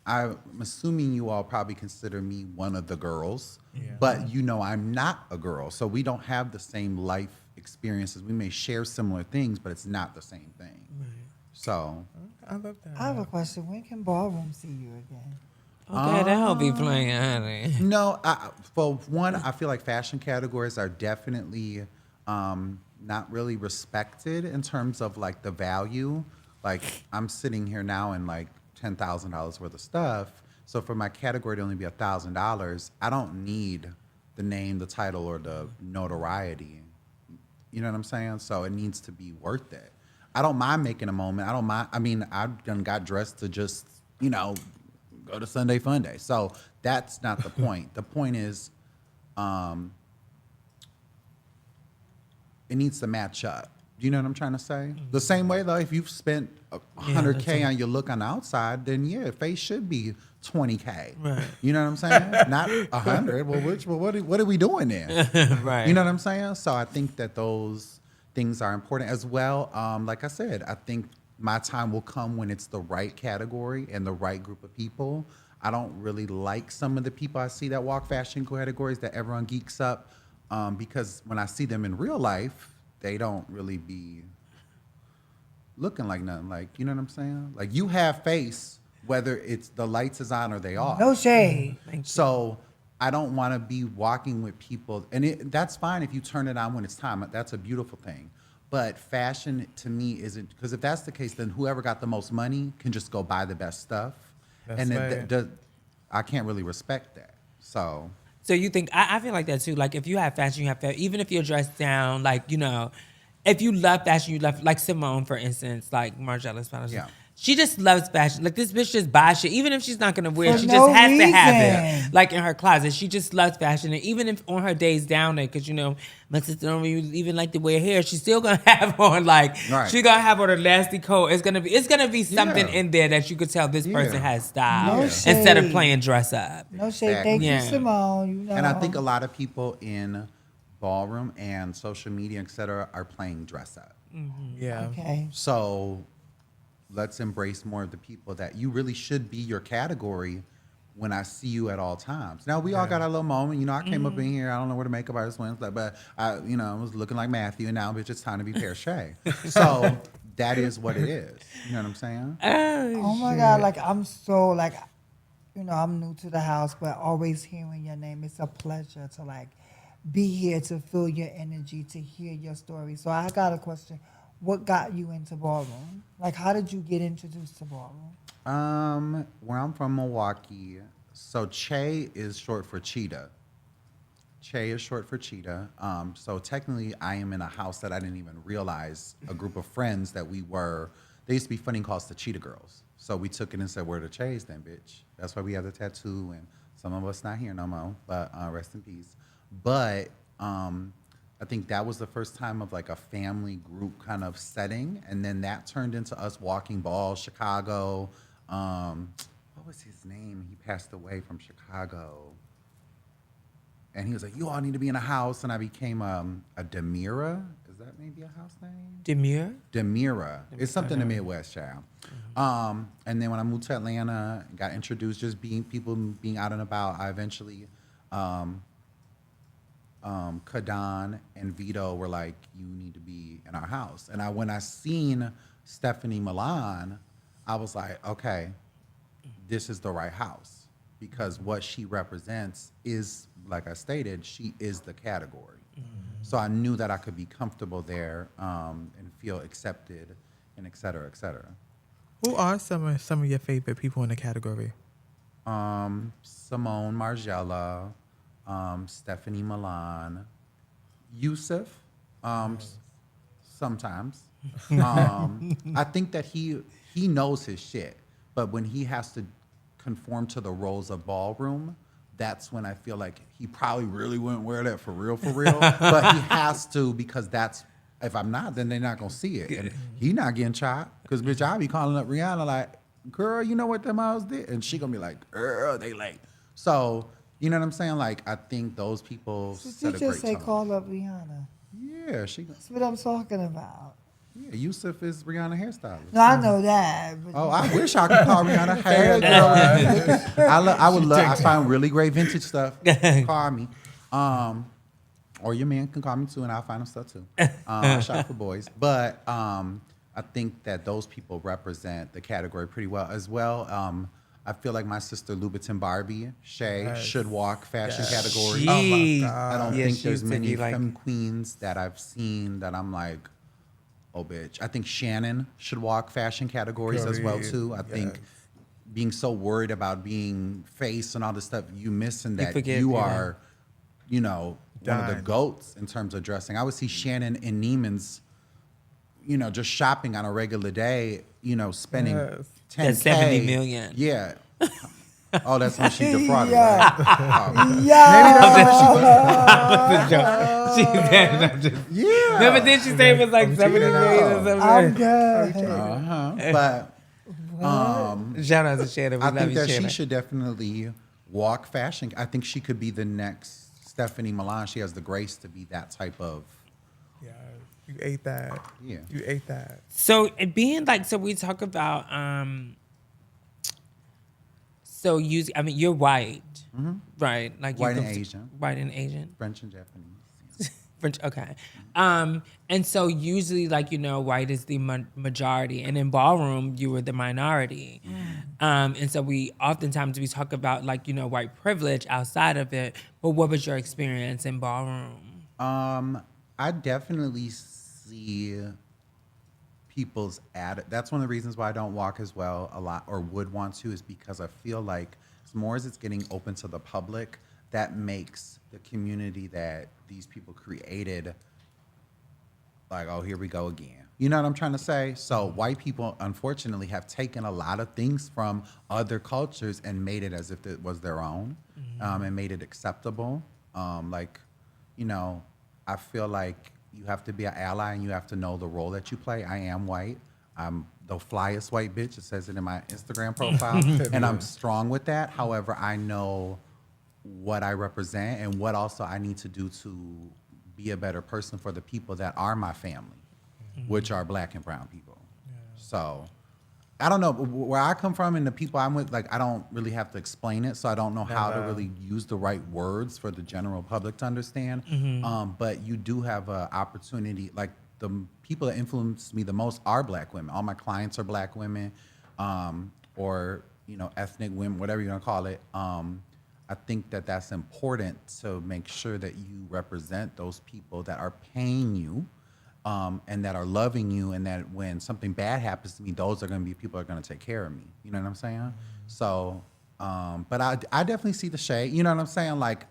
I'm assuming you all probably consider me one of the girls, but I'm not a girl. So we don't have the same life experiences. We may share similar things, but it's not the same thing. So I love that. I have a question. When can Ballroom see you again? Okay, that'll be playing, honey. no, for one, I feel like fashion categories are definitely not really respected in terms of like the value. Like I'm sitting here now in like $10,000 worth of stuff. So for my category to only be $1,000, I don't need the name, the title, or the notoriety. You know what I'm saying? So it needs to be worth it. I don't mind making a moment. I don't mind. I mean, I've done got dressed to just, go to Sunday Fun Day. So that's not the point. The point is, it needs to match up. Do you know what I'm trying to say? The same way, though, if you've spent $100K on your look on the outside, then face should be $20K. Right. You know what I'm saying? Not 100. Well, what are we doing there? Right. You know what I'm saying? So I think that those things are important as well. Like I said, I think my time will come when it's the right category and the right group of people. I don't really like some of the people I see that walk fashion categories that everyone geeks up, because when I see them in real life, they don't really be looking like nothing. Like, you know what I'm saying? Like, you have face, whether it's the lights is on or they off. No shade. So I don't want to be walking with people, and that's fine if you turn it on when it's time. That's a beautiful thing. But fashion to me isn't, because if that's the case, then whoever got the most money can just go buy the best stuff. That's and right. I can't really respect that. So you think, I feel like that too. Like if you have fashion, you have fashion. Even if you're dressed down, if you love fashion, you love, like Simone, for instance, like Margiela's fashion. Yeah. She just loves fashion. Like, this bitch just buys shit. Even if she's not gonna wear it, For she no just has to have reason. it. Like, in her closet. She just loves fashion. And even if on her days down there, because, you know, my sister don't even like to wear hair, she's still gonna have on, like, Right. she's gonna have on a nasty coat. It's gonna be something Yeah. in there that you could tell this person Yeah. has style. No Instead of shade. playing dress up. No shade. Thank Yeah. you, Simone. You know. And I think a lot of people in ballroom and social media, et cetera, are playing dress up. Yeah. Okay. So let's embrace more of the people that you really should be your category when I see you at all times. Now, we all got our little moment. You know, I came up in here, I don't know where the makeup artist went, but I, you know, I was looking like Matthew, and now bitch, it's time to be Pear Shay. So that is what it is. You know what I'm saying? Oh my God, like I'm so like, you know, I'm new to the house, but always hearing your name, it's a pleasure to like be here to feel your energy, to hear your story. So I got a question. What got you into ballroom? Like, how did you get introduced to ballroom? Where I'm from, Milwaukee. So Che is short for cheetah. Che is short for cheetah. So technically, I am in a house that I didn't even realize a group of friends that we were. They used to be funny calls the Cheetah Girls. So we took it and said, "We're the Che's then, bitch." That's why we have the tattoo, and some of us not here no more. But rest in peace. But I think that was the first time of like a family group kind of setting, and then that turned into us walking balls, Chicago. What was his name? He passed away from Chicago. And he was like, "You all need to be in a house," and I became a Demira. Is that maybe a house name? Demure? Demira. It's something in the Midwest, child. And then when I moved to Atlanta, got introduced, just being out and about, I eventually, Kadan and Vito were like, "You need to be in our house." And when I seen Stephanie Milan, I was like, okay, this is the right house, because what she represents is, like I stated, she is the category. So I knew that I could be comfortable there and feel accepted, and et cetera, et cetera. Who are some of your favorite people in the category? Simone Margiela, Stephanie Milan, Yusuf, sometimes. I think that he knows his shit, but when he has to conform to the roles of ballroom, that's when I feel like he probably really wouldn't wear that for real, but he has to, because that's, if I'm not, then they're not gonna see it. And he not getting chopped, because bitch, I be calling up Rihanna like, "Girl, you know what them hoes did?" And she gonna be like, "Girl, they late." So, you know what I'm saying? Like, I think those people Did set you a just great say tone. call up Rihanna? Yeah, That's what I'm talking about. Yeah, Yusuf is Rihanna hairstylist. No, I know that. But Oh, I wish I could call Rihanna. Hey, girl. I would love. I find really great vintage stuff. Call me, or your man can call me too, and I'll find him stuff too. I shop for boys, but I think that those people represent the category pretty well as well. I feel like my sister Louboutin Barbie, Shay, should walk fashion category. Jeez. I don't Yeah, think she there's used to many be like- femme queens that I've seen that I'm like, oh, bitch. I think Shannon should walk fashion categories as well, too. I think being so worried about being face and all this stuff, you missing that forget, you yeah. are, you know, one of the Done. goats in terms of dressing. I would see Shannon in Neiman's, you know, just shopping on a regular day, you know, spending Yes. 10K. That's 70 million. Yeah. Oh, that's when she defrauded, Yeah. right? Yeah. Yeah. No, but then she said it was like 70 million or something. I'm good. But Shout out to Shannon. We I love think you, that Shannon. she should definitely walk fashion. I think she could be the next Stephanie Milan. She has the grace to be that type of. Yeah, you ate that. Yeah. You ate that. So it being like, so we talk about, so you, I mean, you're white, right? Like White you and Asian. White and Asian. French and Japanese. French, okay. And so usually, like, you know, white is the majority, and in ballroom, you were the minority. And so oftentimes we talk about, like, you know, white privilege outside of it, but what was your experience in ballroom? I definitely see people's that's one of the reasons why I don't walk as well a lot, or would want to, is because I feel like as more as it's getting open to the public, that makes the community that these people created like, oh, here we go again. You know what I'm trying to say? So white people, unfortunately, have taken a lot of things from other cultures and made it as if it was their own, and made it acceptable. Like, you know, I feel like you have to be an ally and you have to know the role that you play. I am white. I'm the flyest white bitch. It says it in my Instagram profile, and I'm strong with that. However, I know what I represent and what also I need to do to be a better person for the people that are my family, which are black and brown people. So I don't know where I come from and the people I'm with, like, I don't really have to explain it. So I don't know how to really use the right words for the general public to understand. But you do have an opportunity. Like, the people that influence me the most are black women. All my clients are black women, or, you know, ethnic women, whatever you want to call it. I think that that's important to make sure that you represent those people that are paying you, and that are loving you, and that when something bad happens to me, those are going to be people that are going to take care of me. You know what I'm saying? So, but I definitely see the shade. You know what I'm saying? Like,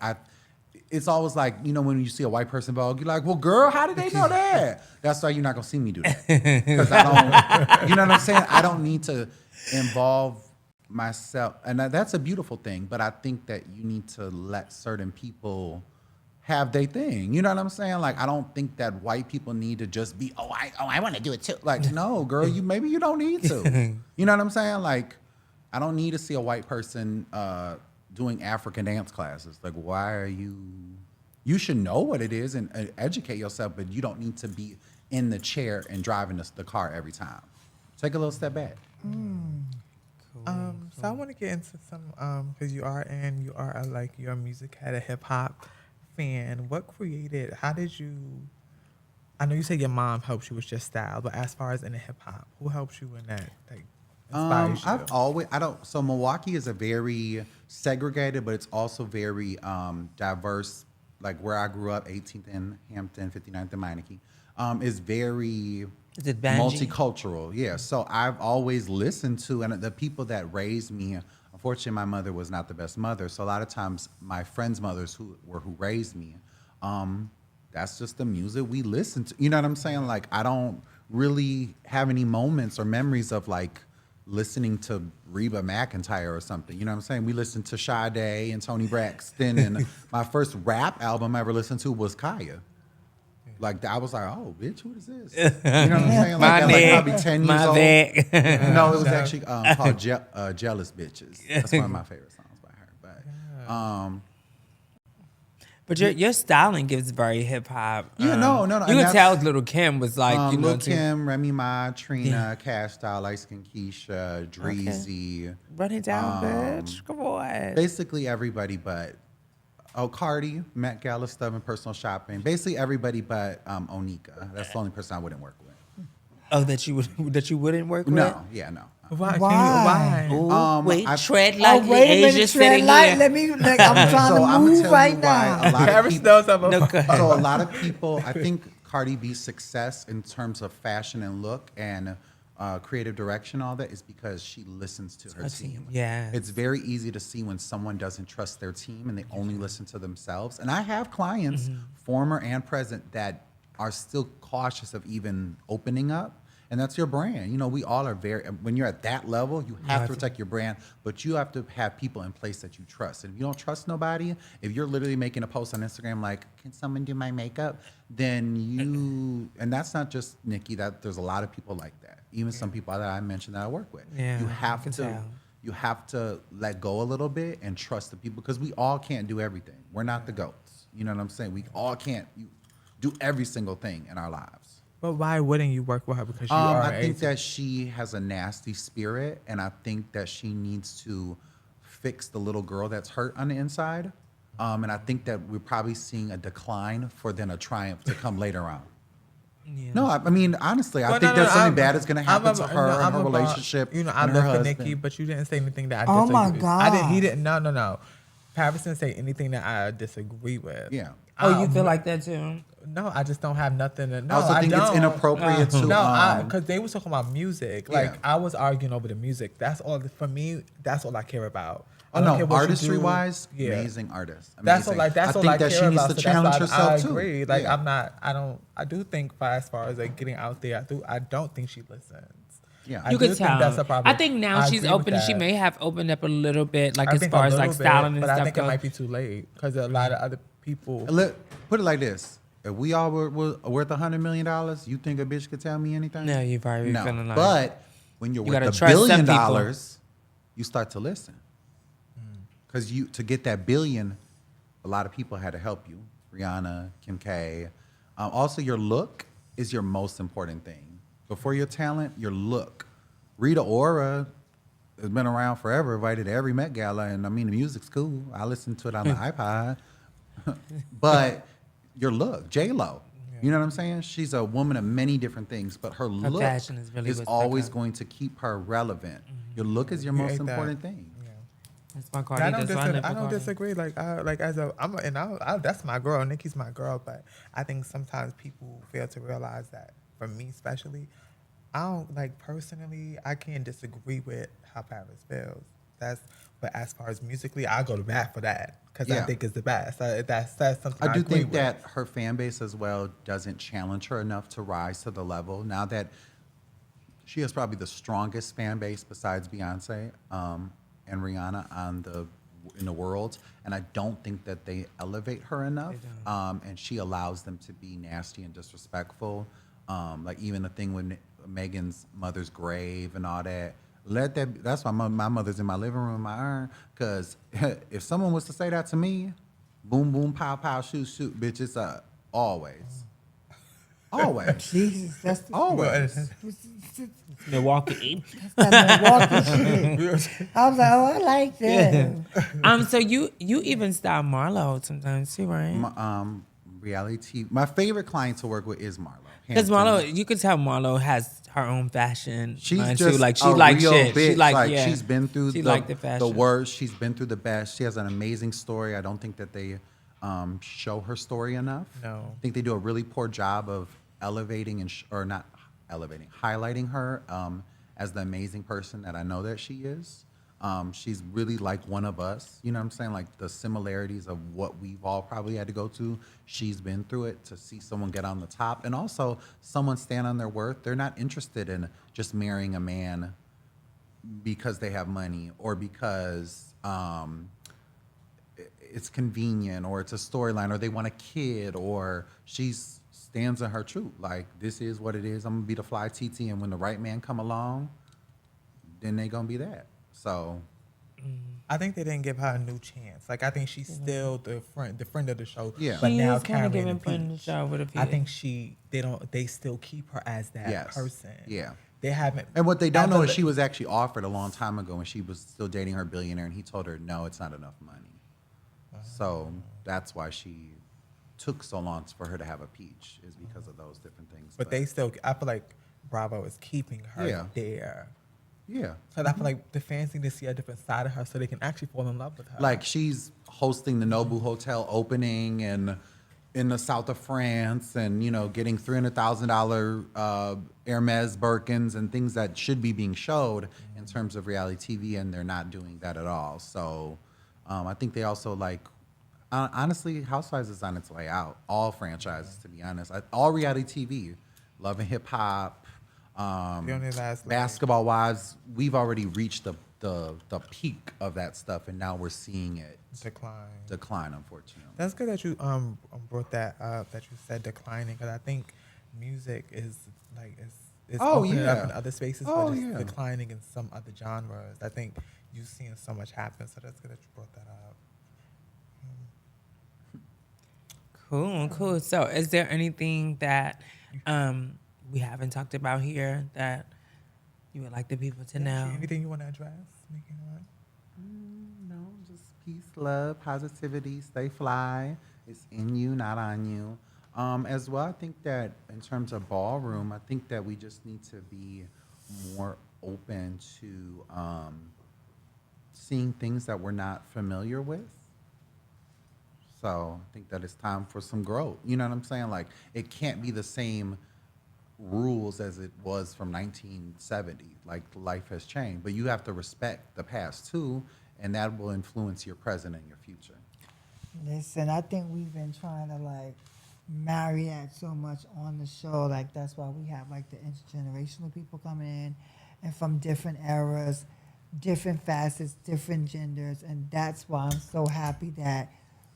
it's always like, you know, when you see a white person Vogue, you're like, well, girl, how did they know that? That's why you're not going to see me do that. Because I don't, you know what I'm saying? I don't need to involve myself. And that's a beautiful thing. But I think that you need to let certain people have their thing. You know what I'm saying? Like, I don't think that white people need to just be, I want to do it too. Like, no, girl, maybe you don't need to. You know what I'm saying? Like, I don't need to see a white person doing African dance classes. Like, why are you should know what it is and educate yourself, but you don't need to be in the chair and driving the car every time. Take a little step back. So I want to get into some, because you're a music head, a hip hop fan. I know you said your mom helped you with your style, but as far as in the hip hop, who helps you in that? Like, inspires you? So Milwaukee is a very segregated, but it's also very diverse. Like, where I grew up, 18th in Hampton, 59th in Meineke, is very Is it Banji? multicultural. Yeah. So I've always listened to, and the people that raised me, unfortunately, my mother was not the best mother. So a lot of times my friends' mothers who raised me, that's just the music we listen to. You know what I'm saying? Like, I don't really have any moments or memories of, like, listening to Reba McEntire or something. You know what I'm saying? We listened to Sade and Toni Braxton, and my first rap album I ever listened to was Kaya. Like, I was like, oh, bitch, what is this? You know what I'm saying? Like, at, like, probably 10 years old. No, it was actually called Jealous Bitches. That's one of my favorite songs by her. But your styling gives very hip hop. Yeah, no. You can tell Little Kim was like, you know, Lil' Kim, Remy Ma, Trina, Cash Doll, Light Skin Keisha, Dreezy. Run it down, bitch. Come on. Basically everybody but Cardi, Met Gala stuff and personal shopping. Basically everybody but Onika. That's the only person I wouldn't work with. Oh, that you wouldn't work with? No, yeah, no. Why? Why? Ooh, wait, tread Oh, lightly. wait a minute, Asia tread sitting light. here. Let me, like, I'm trying to I'ma move tell right you why now. a lot of Paris people- knows I'm No, go ahead. So a lot of people, I think Cardi B's success in terms of fashion and look and creative direction, all that, is because she listens to her team. Yeah. It's very easy to see when someone doesn't trust their team and they only listen to themselves. And I have clients, former and present, that are still cautious of even opening up. And that's your brand. You know, we all are when you're at that level, you have to protect your brand, but you have to have people in place that you trust. And if you don't trust nobody, if you're literally making a post on Instagram like, can someone do my makeup? Then and that's not just Nikki, there's a lot of people like that. Even some people that I mentioned that I work with. Yeah, You have to let go a little bit and trust the people, because we all can't do everything. We're not the GOATs. You know what I'm saying? We all can't do every single thing in our lives. But why wouldn't you work with her? Because you are. I think that she has a nasty spirit, and I think that she needs to fix the little girl that's hurt on the inside. And I think that we're probably seeing a decline for then a triumph to come later on. Yeah. No, I mean, honestly, I think that something bad is going to happen to her and her relationship. You know, I and her live for husband. Nikki, but you didn't say anything that I Oh, disagree my with. God. He didn't. No. Paris didn't say anything that I disagree with. Yeah. Oh, you feel like that too? No, I just don't have nothing to. No, I also think don't. it's inappropriate to. No, because they were talking about music. Like, Yeah. I was arguing over the music. That's all for me. That's all I care about. I Oh don't no, care what you artistry do. wise, Yeah. amazing artist. That's Amazing. all. Like that's I all think I that care she needs about. to So that's challenge why herself I too. agree. Like Yeah. I'm not. I don't. I do think, as far as like getting out there, I don't think she listens. Yeah. I You do could think tell. that's a problem. I think now I she's agree with open. She that. may have opened up a little bit, like I as think far a as like little styling bit, and but stuff I think goes. it might be too late because a lot of other people. Put it like this: if we all were worth $100 million, you think a bitch could tell me anything? No, you probably be feeling like- But when you're You worth gotta $1 trust some billion, people. you start to listen. Because to get that billion, a lot of people had to help you. Rihanna, Kim K. Also, your look is your most important thing. Before your talent, your look. Rita Ora has been around forever, invited to every Met Gala, and I mean, the music's cool. I listen to it on the iPod. But your look, J-Lo. You know what I'm saying? She's a woman of many different things, but her look fashion is really what's always like a- going to keep her relevant. Your look is your most ate that. important thing. That's my I Cardi. don't, That's why I live I for don't Cardi. disagree. Like, as a, that's my girl. Nikki's my girl. But I think sometimes people fail to realize that. For me, especially, I don't like personally. I can't disagree with how Paris feels. But as far as musically, I go to bat for that because I Yeah. think it's the best. That's something I do agree think with. that her fan base as well doesn't challenge her enough to rise to the level. Now that she has probably the strongest fan base besides Beyonce and Rihanna in the world, and I don't think that they elevate her enough. And she allows them to be nasty and disrespectful. Like even the thing with Megan's mother's grave and all that. That's why my mother's in my living room in my urn. Because if someone was to say that to me, boom, boom, pow, pow, shoot, shoot, bitch, it's always. Always. Jesus, that's the Always. Milwaukee. that Milwaukee shit. I was like, oh, I like that. So you even style Marlo sometimes too, right? Reality TV. My favorite client to work with is Marlo. Because hands down. Marlo, you could tell Marlo has her own fashion. She's line, just too. Like she a like real shit. bitch. She like yeah. She's been through she the, like the fashion. the worst. She's been through the best. She has an amazing story. I don't think that they show her story enough. No. I think they do a really poor job of elevating or not elevating, highlighting her as the amazing person that I know that she is. She's really like one of us. You know what I'm saying? Like the similarities of what we've all probably had to go to. She's been through it to see someone get on the top and also someone stand on their worth. They're not interested in just marrying a man because they have money or because it's convenient or it's a storyline or they want a kid or she's stands on her truth. Like, this is what it is. I'm gonna be the fly TT, and when the right man come along, then they gonna be that. So I think they didn't give her a new chance. Like I think she's still the friend of the show. Yeah. But She now is kinda carrying giving the friend of the peach. show with a I peach. think they still keep her as that Yes. person. Yeah. They haven't. And what they don't know is Ever- she was actually offered a long time ago when she was still dating her billionaire, and he told her, no, it's not enough money. So that's why she took so long for her to have a peach, is because of those different things. But they still. I feel like Bravo is keeping her Yeah. there. yeah. So I feel like the fans need to see a different side of her so they can actually fall in love with her. Like she's hosting the Nobu Hotel opening and in the south of France and, you know, getting $300,000 Hermes Birkins and things that should be being showed in terms of reality TV, and they're not doing that at all. So I think they also like, honestly, Housewives is on its way out. All franchises, to be honest. All reality TV, Love and Hip Hop, only last, like- Basketball Wives, we've already reached the peak of that stuff, and now we're seeing it decline, unfortunately. That's good that you brought that up. That you said declining, because I think music is like it's opening up in other spaces, but it's declining in some other genres. I think you've seen so much happen, so that's good that you brought that up. Cool. So, is there anything that we haven't talked about here that you would like the people to know? Anything you want to address? Making it right? No, just peace, love, positivity, stay fly. It's in you, not on you. As well, I think that in terms of ballroom, I think that we just need to be more open to seeing things that we're not familiar with. So I think that it's time for some growth. You know what I'm saying? Like, it can't be the same rules as it was from 1970. Like, life has changed. But you have to respect the past, too, and that will influence your present and your future. Listen, I think we've been trying to like marry that so much on the show. Like that's why we have like the intergenerational people coming in and from different eras, different facets, different genders. And that's why I'm so happy that,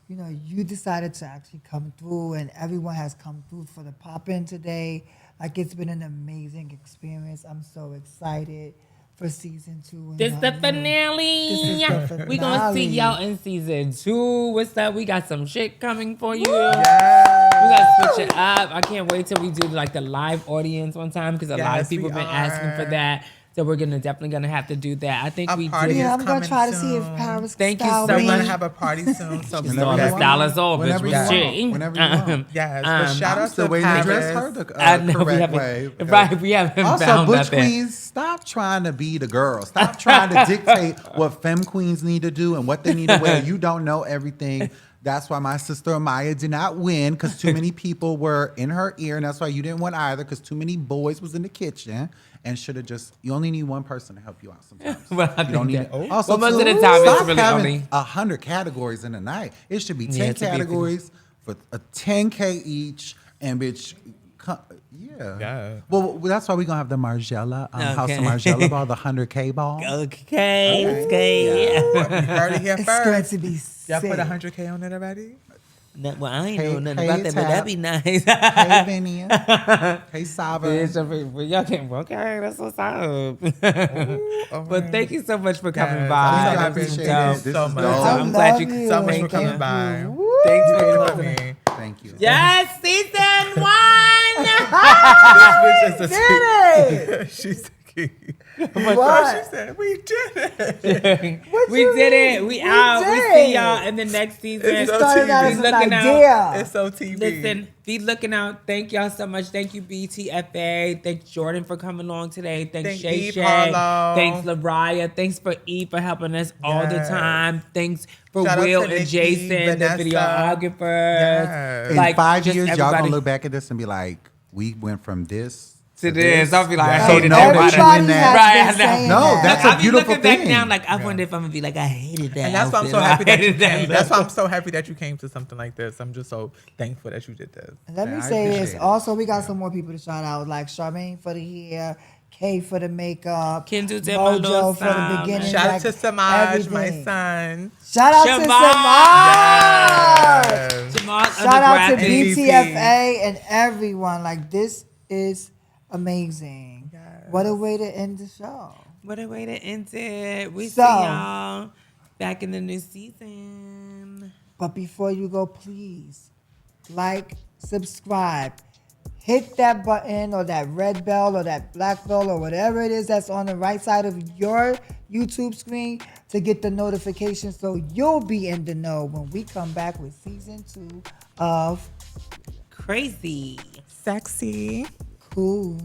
you know, you decided to actually come through and everyone has come through for the pop-in today. Like it's been an amazing experience. I'm so excited for season 2. And, This the This finale. is the We gonna see finale. y'all in season 2. What's up? We got some shit coming for you. We gotta switch it up. I can't wait till we do like the live audience one time because a lot of Yes, people we been asking for are. that. So we're definitely gonna have to do that. I think A we party did. Yeah, I'm coming gonna try to see if soon. Paris Thank you style so We're me. gonna have a party soon. So Just be all the ready. style us all, bitch. Whenever you Was want. shit. Whenever you want. Yes, but shout I'm out still to waiting to dress Paris. her the I know we correct haven't. way. Right, we haven't Also, found Butch nothing. Queens, stop trying to be the girl. Stop trying to dictate what femme queens need to do and what they need to wear. You don't know everything. That's why my sister Amaya did not win, because too many people were in her ear, and that's why you didn't win either, because too many boys was in the kitchen and should have just. You only need one person to help you out sometimes. Well, I you don't think need. that- Also, well, most too, of the time it's stop really having only- 100 categories in a night. It should be 10 Yeah, it's a big categories for a 10K each, and bitch. Yeah. Well, that's why we're going to have the Margiela, House of Okay. Margiela ball, the 100K ball. Okay. Okay. You heard it here It's going first. to be Y'all sick. put 100K on it already? No, well, I ain't Hey- know nothing hey, about that, but that'd be Tab. nice. Hey, Vinny. Hey, Sava. Bitch, y'all can okay. That's what's up. all But right. thank you so much for coming Yes, by. I That was appreciate dope. it. This so is much. dope. I'm glad love you. So much thank for coming you. by. Woo. Thanks for you. coming. Thank you. Yes, season 1. This bitch is Did it? She's the king. What? She said, we did it. We did it. We out. We did. see y'all in the next season. It's It started out TV. as Be an looking out. idea. It's so TV. Listen, be looking out. Thank y'all so much. Thank you, BTFA. Thanks, Jordan, for coming along today. Thanks, Thank Shay Eve Shay. Harlow. Thanks, Lariah. Thanks for E for helping us all the Yes. time. Thanks for Shout out Will to and Nikki, Jason, Vanessa. the videographers. Yes. In Like, 5 just years, y'all going everybody to look back at this and be like, we went from this to this. I'll be like, I So hated know that. that you Everybody in that. has Right, been I know. saying No, that. that's I'll a be beautiful looking back thing. now, like, I wonder if I'm gonna be like, I hated that. And that's why I'm outfit. so happy that you hated that came. That's why look. I'm so happy that you came to something like this. I'm just so thankful that you did this. And let me Yeah, I say appreciate this. it. Also, we got some more people to shout out, like Charmaine for the hair, Kay for the makeup, Kendu did my little Mojo for the sound. beginning. Shout out like to Samaj, my everything. son. Shout out to Shamaj. Samaj. Jamal Shout out to Undergraphic. BTFA and everyone. Like, this is amazing. Yes. What a way to end the show. What a way to end it. We So- see y'all back in the new season. But before you go, please like, subscribe, hit that button or that red bell or that black bell or whatever it is that's on the right side of your YouTube screen to get the notification so you'll be in the know when we come back with season 2 of Crazy. Sexy. Cool.